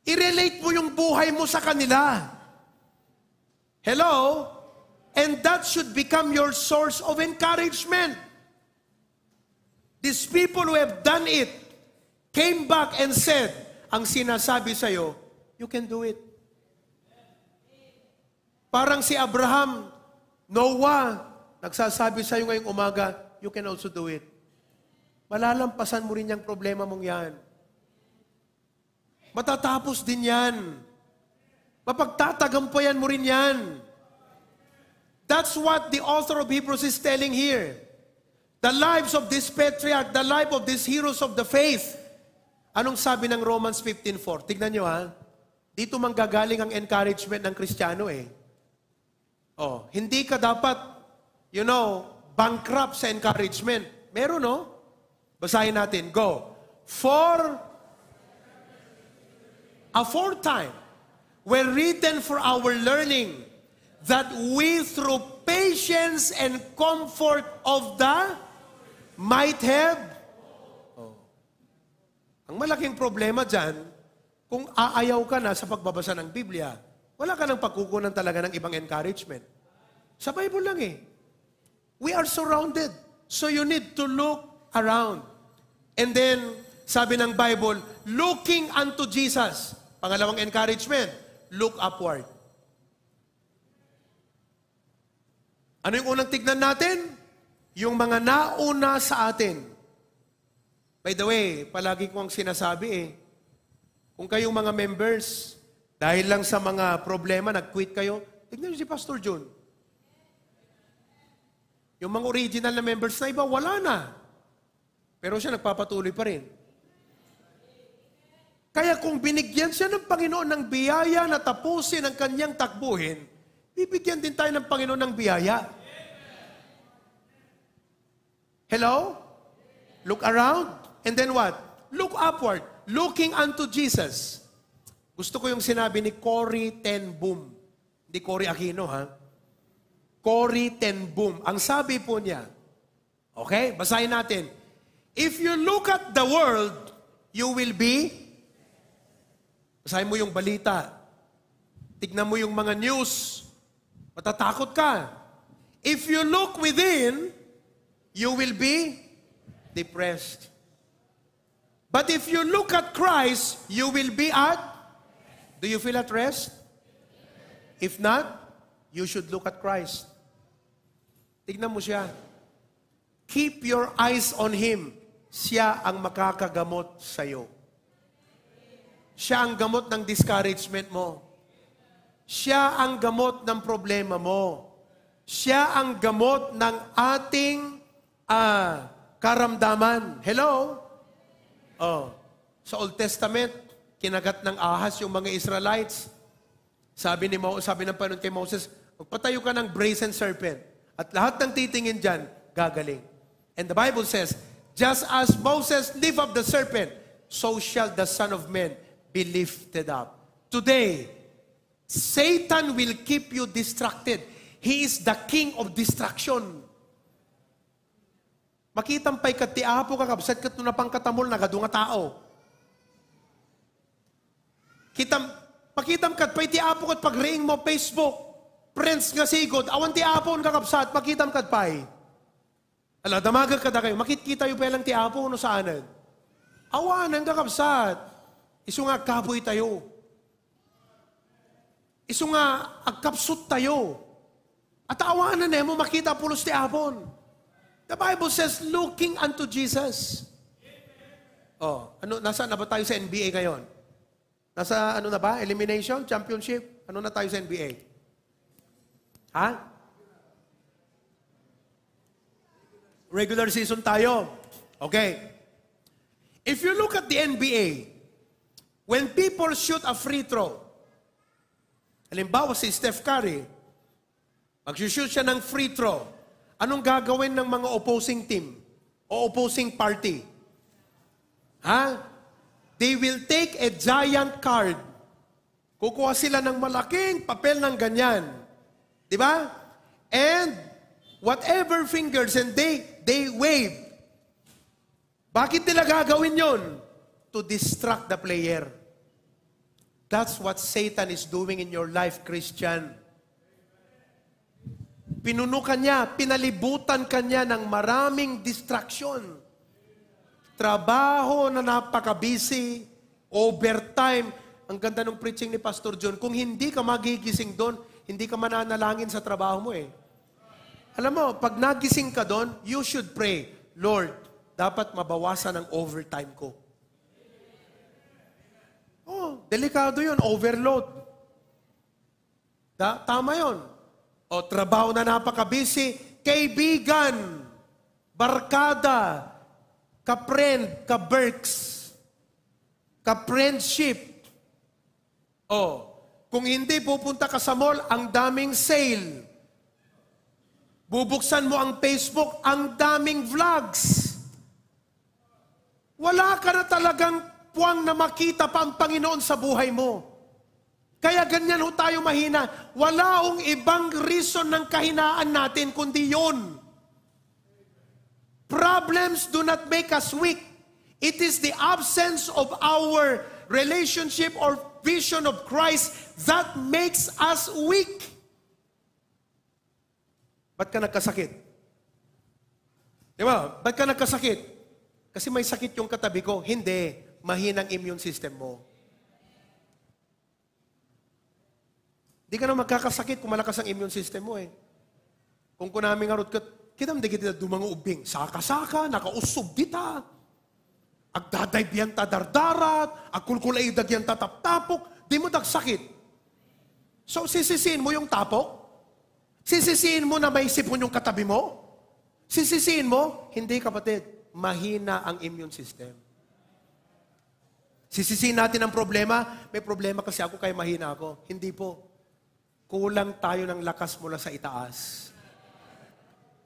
I-relate mo yung buhay mo sa kanila. Hello? And that should become your source of encouragement. These people who have done it came back and said, ang sinasabi sa'yo, you can do it. Parang si Abraham, Noah, nagsasabi sa'yo ngayong umaga, you can also do it. Malalampasan mo rin yung problema mong yan. Matatapos din yan. Mapagtatagampayan mo rin yan. That's what the author of Hebrews is telling here. The lives of this patriarch, the life of these heroes of the faith. Anong sabi ng Romans 15:4? Tignan nyo ha. Dito manggagaling ang encouragement ng Kristiyano eh. Oh, hindi ka dapat, bankrupt sa encouragement. Meron no? Basahin natin. Go. For aforetime were written for our learning, that we through patience and comfort of the might have. Oh. Ang malaking problema dyan, kung aayaw ka na sa pagbabasa ng Biblia, wala ka nang pagkukunan talaga ng ibang encouragement. Sa Bible lang eh. We are surrounded. So you need to look around. And then, sabi ng Bible, looking unto Jesus. Pangalawang encouragement, look upward. Ano yung unang tignan natin? Yung mga nauna sa atin. By the way, palagi ko ang sinasabi kung kayong mga members, dahil lang sa mga problema, nag-quit kayo, tignan nyo si Pastor John. Yung mga original na members na iba, wala na. Pero siya nagpapatuloy pa rin. Kaya kung binigyan siya ng Panginoon ng biyaya na tapusin ang kanyang takbuhin, bibigyan din tayo ng Panginoon ng biyaya. Hello? Look around. And then what? Look upward. Looking unto Jesus. Gusto ko yung sinabi ni Corrie ten Boom. Hindi Cory Aquino, ha? Corrie ten Boom. Ang sabi po niya, okay, basahin natin. If you look at the world, you will be. Basahin mo yung balita. Tignan mo yung mga news. Matatakot ka. If you look within, you will be depressed. But if you look at Christ, you will be at, do you feel at rest? If not, you should look at Christ. Tignan mo siya. Keep your eyes on Him. Siya ang makakagamot sa'yo. Siya ang gamot ng discouragement mo. Siya ang gamot ng problema mo. Siya ang gamot ng ating karamdaman. Hello? Oh, sa Old Testament, kinagat ng ahas yung mga Israelites. Sabi ng Panginoon kay Moses, magpatayo ka ng brazen serpent. At lahat ng titingin dyan, gagaling. And the Bible says, just as Moses lift up the serpent, so shall the Son of Man be lifted up. Today, Satan will keep you distracted. He is the king of distraction. Makitang pa'y katiapo kakabsat kat na pangkatamol na gadunga tao. Pakitam kat pa'y tiapo kat pag-ring mo Facebook, friends nga sigod, awan tiapo kakabsat, pakitam kat pa'y. Ala, damagal ka na kayo, makikita yung pelang tiapo no saanan. Awanan kakabsat. Isu nga kaboy tayo. Isu nga agkapsut tayo. At awanan mo makita pulos ti apon. The Bible says, looking unto Jesus. Oh, nasa na ba tayo sa NBA ngayon? Nasa na ba? Elimination? Championship? Ano na tayo sa NBA? Ha? Regular season tayo. Okay. If you look at the NBA, when people shoot a free throw, halimbawa si Steph Curry, mag-shoot siya ng free throw, anong gagawin ng mga opposing team o opposing party? Ha? They will take a giant card. Kukuha sila ng malaking papel ng ganyan. Di ba? And whatever fingers, and they wave. Bakit nila gagawin yon? To distract the player. That's what Satan is doing in your life, Christian. Pinuno ka niya, pinalibutan ka niya ng maraming distraction. Trabaho na napaka-busy, overtime. Ang ganda ng preaching ni Pastor John. Kung hindi ka magigising doon, hindi ka mananalangin sa trabaho mo eh. Alam mo, pag nagising ka doon, you should pray, Lord, dapat mabawasan ang overtime ko. Oh, delikado yun, overload. Tama yun. O, trabaho na napaka-busy, kaibigan, barkada, ka-friend, ka-berks, ka-friendship. O, kung hindi pupunta ka sa mall, ang daming sale. Bubuksan mo ang Facebook, ang daming vlogs. Wala ka na talagang puwang na makita pa ang Panginoon sa buhay mo. Kaya ganyan ho tayo mahina. Wala hong ibang reason ng kahinaan natin, kundi yun. Problems do not make us weak. It is the absence of our relationship or vision of Christ that makes us weak. Ba't ka nagkasakit? Di ba? Ba't ka nagkasakit? Kasi may sakit yung katabi ko. Hindi. Mahinang immune system mo. Di ka na magkakasakit kung malakas ang immune system mo eh. Kung kunaming harot ka, kita mo di kita dumang ubing. Saka-saka, nakausog kita. Agdaday biyan tadardarat, agkulkulay dagyan tataptapok, di mo dagsakit. So, sisisiin mo yung tapok? Sisisiin mo na may sipon yung katabi mo? Sisisiin mo? Hindi, kapatid. Mahina ang immune system. Sisisiin natin ang problema. May problema kasi ako, kaya mahina ako. Hindi po. Kulang tayo ng lakas mula sa itaas.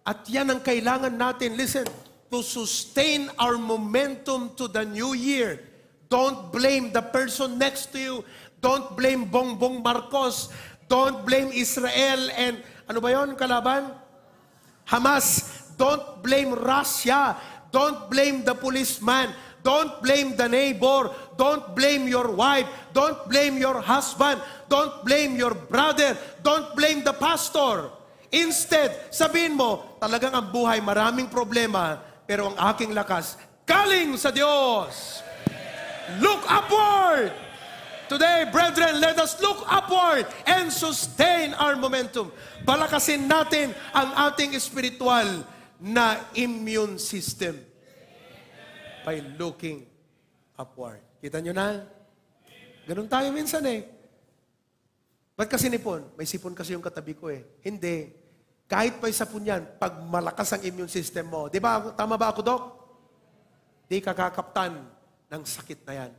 At yan ang kailangan natin. Listen, to sustain our momentum to the new year. Don't blame the person next to you. Don't blame Bongbong Marcos. Don't blame Israel and ano ba yun, kalaban? Hamas. Don't blame Russia. Don't blame the policeman. Don't blame the neighbor. Don't blame your wife. Don't blame your husband. Don't blame your brother. Don't blame the pastor. Instead, sabihin mo, talagang ang buhay, maraming problema, pero ang aking lakas, galing sa Diyos. Look upward! Today, brethren, let us look upward and sustain our momentum. Palakasin natin ang ating spiritual na immune system by looking upward. Kita nyo na? Ganun tayo minsan eh. Ba't kasi nipon? May sipon kasi yung katabi ko eh. Hindi. Kahit pa isapon yan, pag malakas ang immune system mo, di ba, tama ba ako, Dok? Di ka kakaptan ng sakit na yan.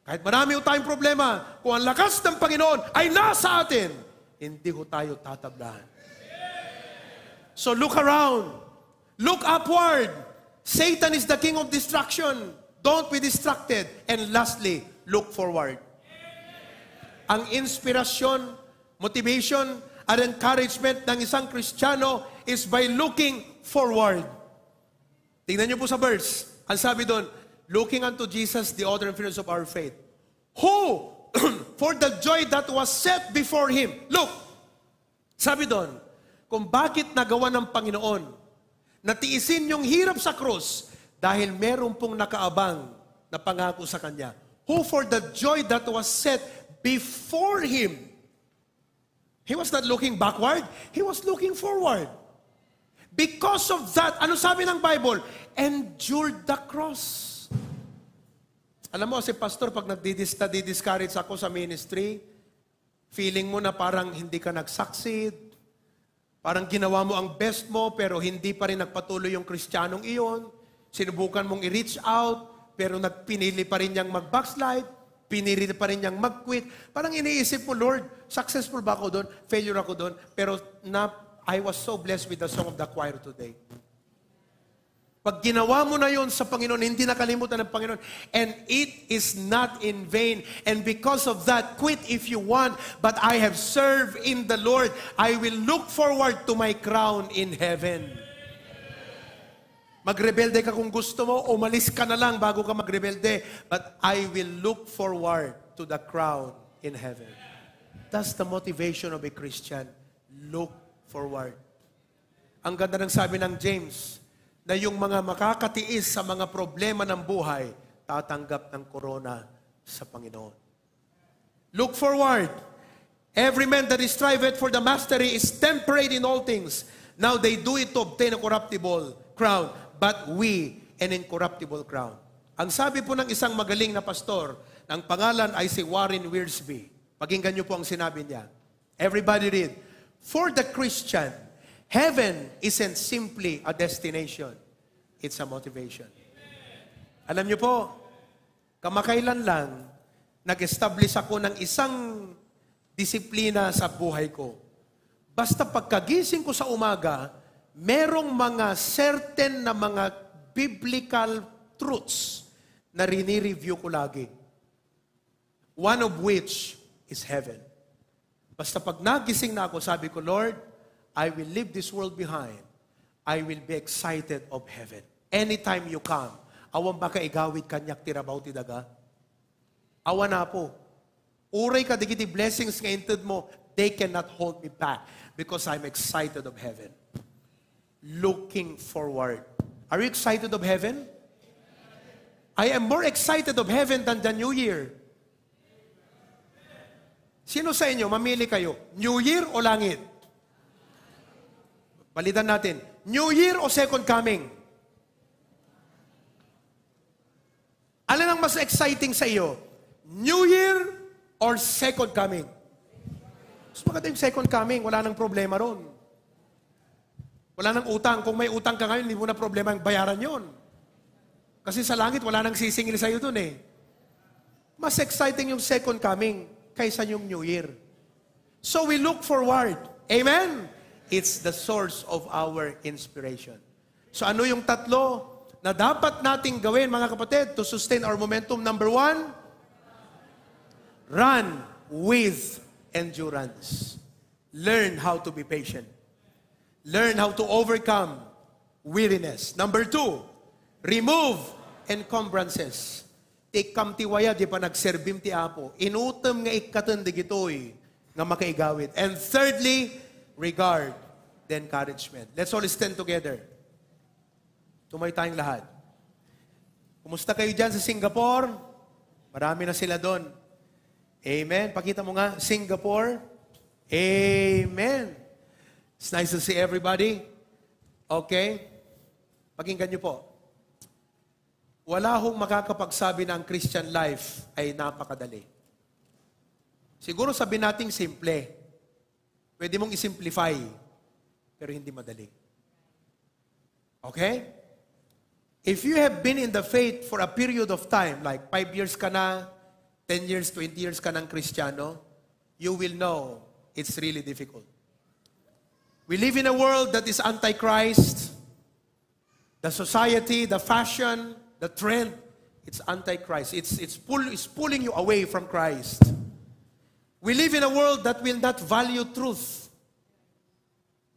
Kahit marami tayong problema, kung ang lakas ng Panginoon ay nasa atin, hindi ho tayo tatablahan. So look around. Look upward. Satan is the king of distraction. Don't be distracted. And lastly, look forward. Ang inspirasyon, motivation, at encouragement ng isang Kristiyano is by looking forward. Tingnan niyo po sa verse. Ang sabi doon, looking unto Jesus, the author and finisher of our faith, who, for the joy that was set before Him. Look, sabi doon, kung bakit nagawa ng Panginoon, natiisin yung hirap sa krus, dahil meron pong nakaabang na pangako sa Kanya. Who for the joy that was set before Him. He was not looking backward, He was looking forward. Because of that, ano sabi ng Bible? Endured the cross. Alam mo, si pastor, pag nagdi-discourage ako sa ministry, feeling mo na parang hindi ka nag-succeed, parang ginawa mo ang best mo, pero hindi pa rin nagpatuloy yung Kristiyanong iyon, sinubukan mong i-reach out, pero pinili pa rin niyang mag-backslide, pinili pa rin niyang mag-quit. Parang iniisip mo, Lord, successful ba ako doon? Failure ako doon? Pero I was so blessed with the song of the choir today. Pag ginawa mo na yun sa Panginoon, hindi nakalimutan ng Panginoon. And it is not in vain. And because of that, quit if you want. But I have served in the Lord. I will look forward to my crown in heaven. Magrebelde ka kung gusto mo, umalis ka na lang bago ka magrebelde. But I will look forward to the crown in heaven. That's the motivation of a Christian. Look forward. Ang ganda ng sabi ng James, na yung mga makakatiis sa mga problema ng buhay, tatanggap ng korona sa Panginoon. Look forward. Every man that is striveth for the mastery is temperate in all things. Now they do it to obtain a corruptible crown, but we an incorruptible crown. Ang sabi po ng isang magaling na pastor, ang pangalan ay si Warren Wiersbe. Pakinggan niyo po ang sinabi niya. Everybody read. For the Christian, heaven isn't simply a destination. It's a motivation. Alam niyo po, kamakailan lang, nag-establish ako ng isang disiplina sa buhay ko. Basta pagkagising ko sa umaga, merong mga certain na mga biblical truths na rini-review ko lagi. One of which is heaven. Basta pag nagising na ako, sabi ko, Lord, I will leave this world behind. I will be excited of heaven. Anytime you come, awan baka igawid kanyak tirabaw ti daga. Awan na po. Uray ka digiti blessings nga inted mo, they cannot hold me back because I'm excited of heaven. Looking forward. Are you excited of heaven? I am more excited of heaven than the New Year. Sino sa inyo, mamili kayo, New Year o langit? Balitan natin, New Year o Second Coming? Alin ang mas exciting sa iyo? New Year or Second Coming? Mas maganda yung Second Coming, wala nang problema ron. Wala nang utang. Kung may utang ka ngayon, hindi mo na problema yung bayaran yon. Kasi sa langit, wala nang sisingil sa iyo dun eh. Mas exciting yung Second Coming kaysa yung New Year. So we look forward. Amen? It's the source of our inspiration. So ano yung tatlo na dapat nating gawin, mga kapatid, to sustain our momentum? Number 1, run with endurance. Learn how to be patient. Learn how to overcome weariness. Number 2, remove encumbrances. Ikam tiwaya, di pa nagserbim ti Apo. Inutom nga ikatan digitoy nga makaigawit. And thirdly, regard the encouragement. Let's all stand together. Tumayo tayong lahat. Kumusta kayo dyan sa Singapore? Marami na sila doon. Amen. Pakita mo nga, Singapore. Amen. It's nice to see everybody. Okay? Pakinggan niyo po. Wala hong makakapagsabi na ang Christian life ay napakadali. Siguro sabi nating simple. Pwede mong isimplify, pero hindi madali. Okay? If you have been in the faith for a period of time, like 5 years ka na, 10 years, 20 years ka ng Kristiyano, you will know it's really difficult. We live in a world that is anti-Christ. The society, the fashion, the trend, it's anti-Christ. It's pulling you away from Christ. We live in a world that will not value truth.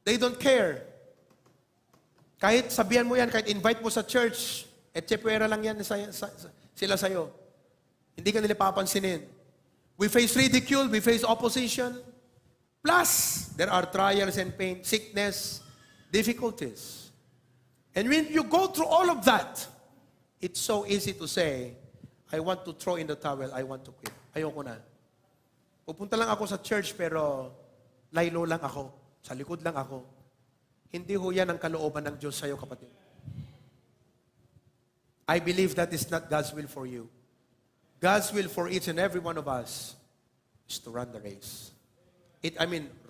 They don't care. Kahit sabihan mo yan, kahit invite mo sa church, etchepwera lang yan sila sa'yo. Hindi ka nila papansinin. We face ridicule, we face opposition. Plus, there are trials and pain, sickness, difficulties. And when you go through all of that, it's so easy to say, I want to throw in the towel, I want to quit. Ayoko na. Pupunta lang ako sa church pero laylo lang ako. Sa likod lang ako. Hindi ho yan ang kalooban ng Diyos sa'yo, kapatid. I believe that is not God's will for you. God's will for each and every one of us is to run the race.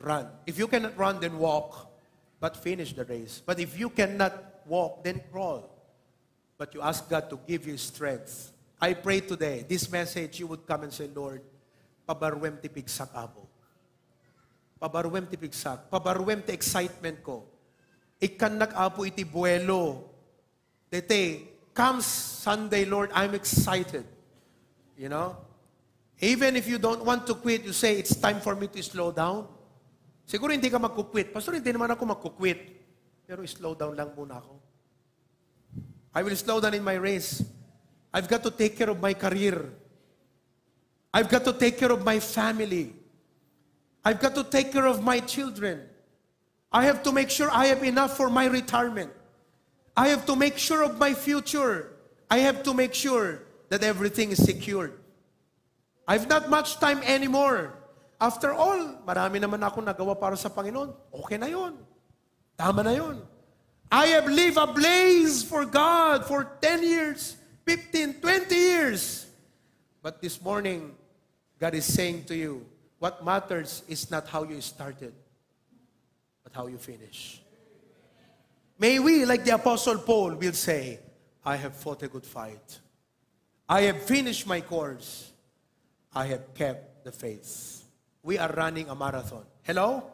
Run. If you cannot run, then walk, but finish the race. But if you cannot walk, then crawl. But you ask God to give you strength. I pray today, this message, you would come and say, Lord, pabarwem ti pigsak Apo. Pabarwem ti pigsak. Pabarwem ti excitement ko. Ikan nag-apo iti buwelo. Dete, comes Sunday, Lord, I'm excited. You know? Even if you don't want to quit, you say, it's time for me to slow down. Siguro hindi ka magkukwit. Pastor, hindi naman ako magkukwit. Pero slow down lang muna ako. I will slow down in my race. I've got to take care of my career. I've got to take care of my family. I've got to take care of my children. I have to make sure I have enough for my retirement. I have to make sure of my future. I have to make sure that everything is secured. I've not much time anymore. After all, marami naman ako nagawa para sa Panginoon. Okay na yun. Tama na yun. I have lived a blaze for God for 10 years, 15, 20 years. But this morning, God is saying to you, what matters is not how you started, but how you finish. May we, like the Apostle Paul will say, I have fought a good fight. I have finished my course. I have kept the faith. We are running a marathon. Hello?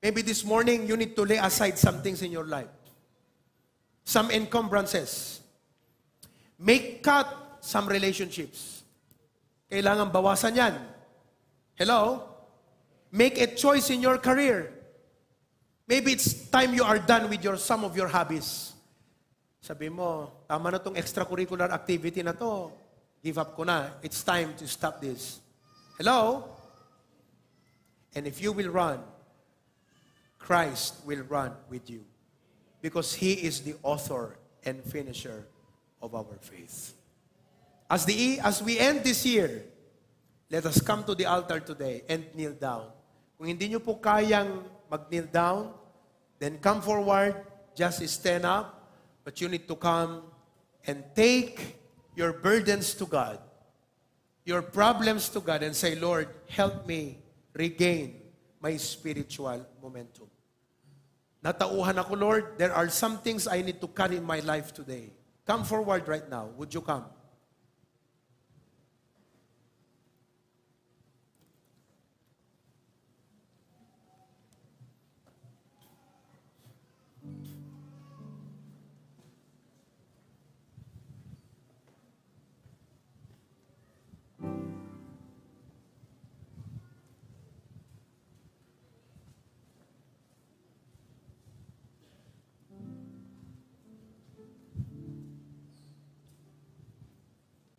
Maybe this morning, you need to lay aside some things in your life. Some encumbrances. Make cut some relationships. Kailangan bawasan yan. Hello? Make a choice in your career. Maybe it's time you are done with some of your hobbies. Sabi mo, tama na tong extracurricular activity na to. Give up ko na. It's time to stop this. Hello? And if you will run, Christ will run with you. Because He is the author and finisher of our faith. As we end this year, let us come to the altar today and kneel down. Kung hindi nyo po kayang mag-kneel down, then come forward, just stand up, but you need to come and take your burdens to God, your problems to God, and say, Lord, help me regain my spiritual momentum. Natauhan ako, Lord, there are some things I need to cut in my life today. Come forward right now. Would you come?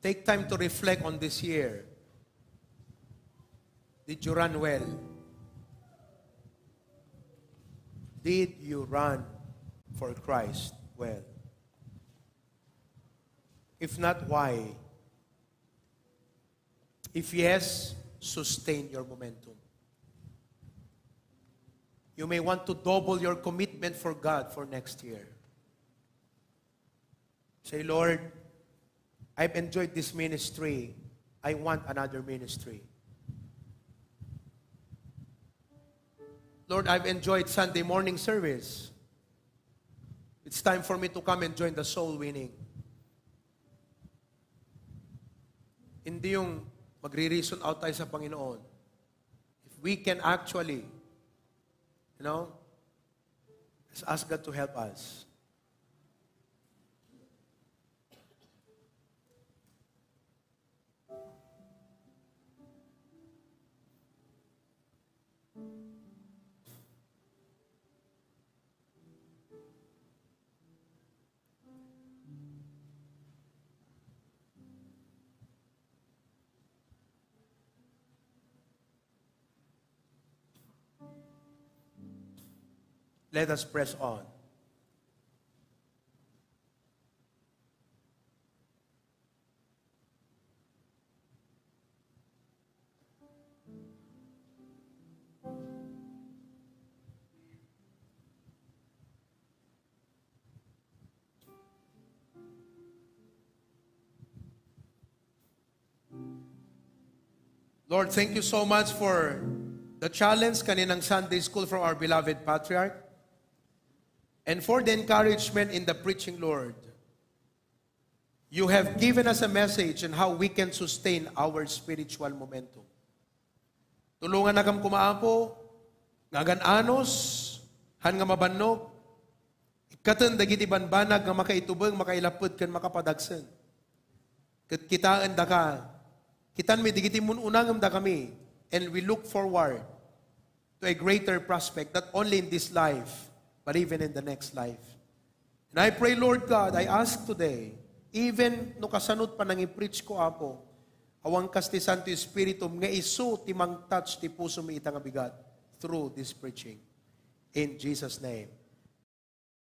Take time to reflect on this year. Did you run well? Did you run for Christ well? If not, why? If yes, sustain your momentum. You may want to double your commitment for God for next year. Say, Lord, I've enjoyed this ministry. I want another ministry. Lord, I've enjoyed Sunday morning service. It's time for me to come and join the soul winning. Hindi yung magre-reason out tayo sa Panginoon. If we can actually, let's ask God to help us. Let us press on. Lord, thank you so much for the challenge kaninang Sunday school from our beloved Patriarch. And for the encouragement in the preaching, Lord. You have given us a message on how we can sustain our spiritual momentum. Tulungan na kam kumaapo, ngagananos, han nga mabannog, ikatan dagiti banbanag nga makaitubeng, makailapod, kan makapadagsen. Kat kitaan da ka, kitan mi digiti mununangam da kami, and we look forward to a greater prospect, not only in this life, but even in the next life. And I pray, Lord God, I ask today, even no kasanot pa nang i-preach ko, Apo, Awangkas ti Santo Espiritu nga isu ti mang touch ti puso mi itang abigat through this preaching. In Jesus' name.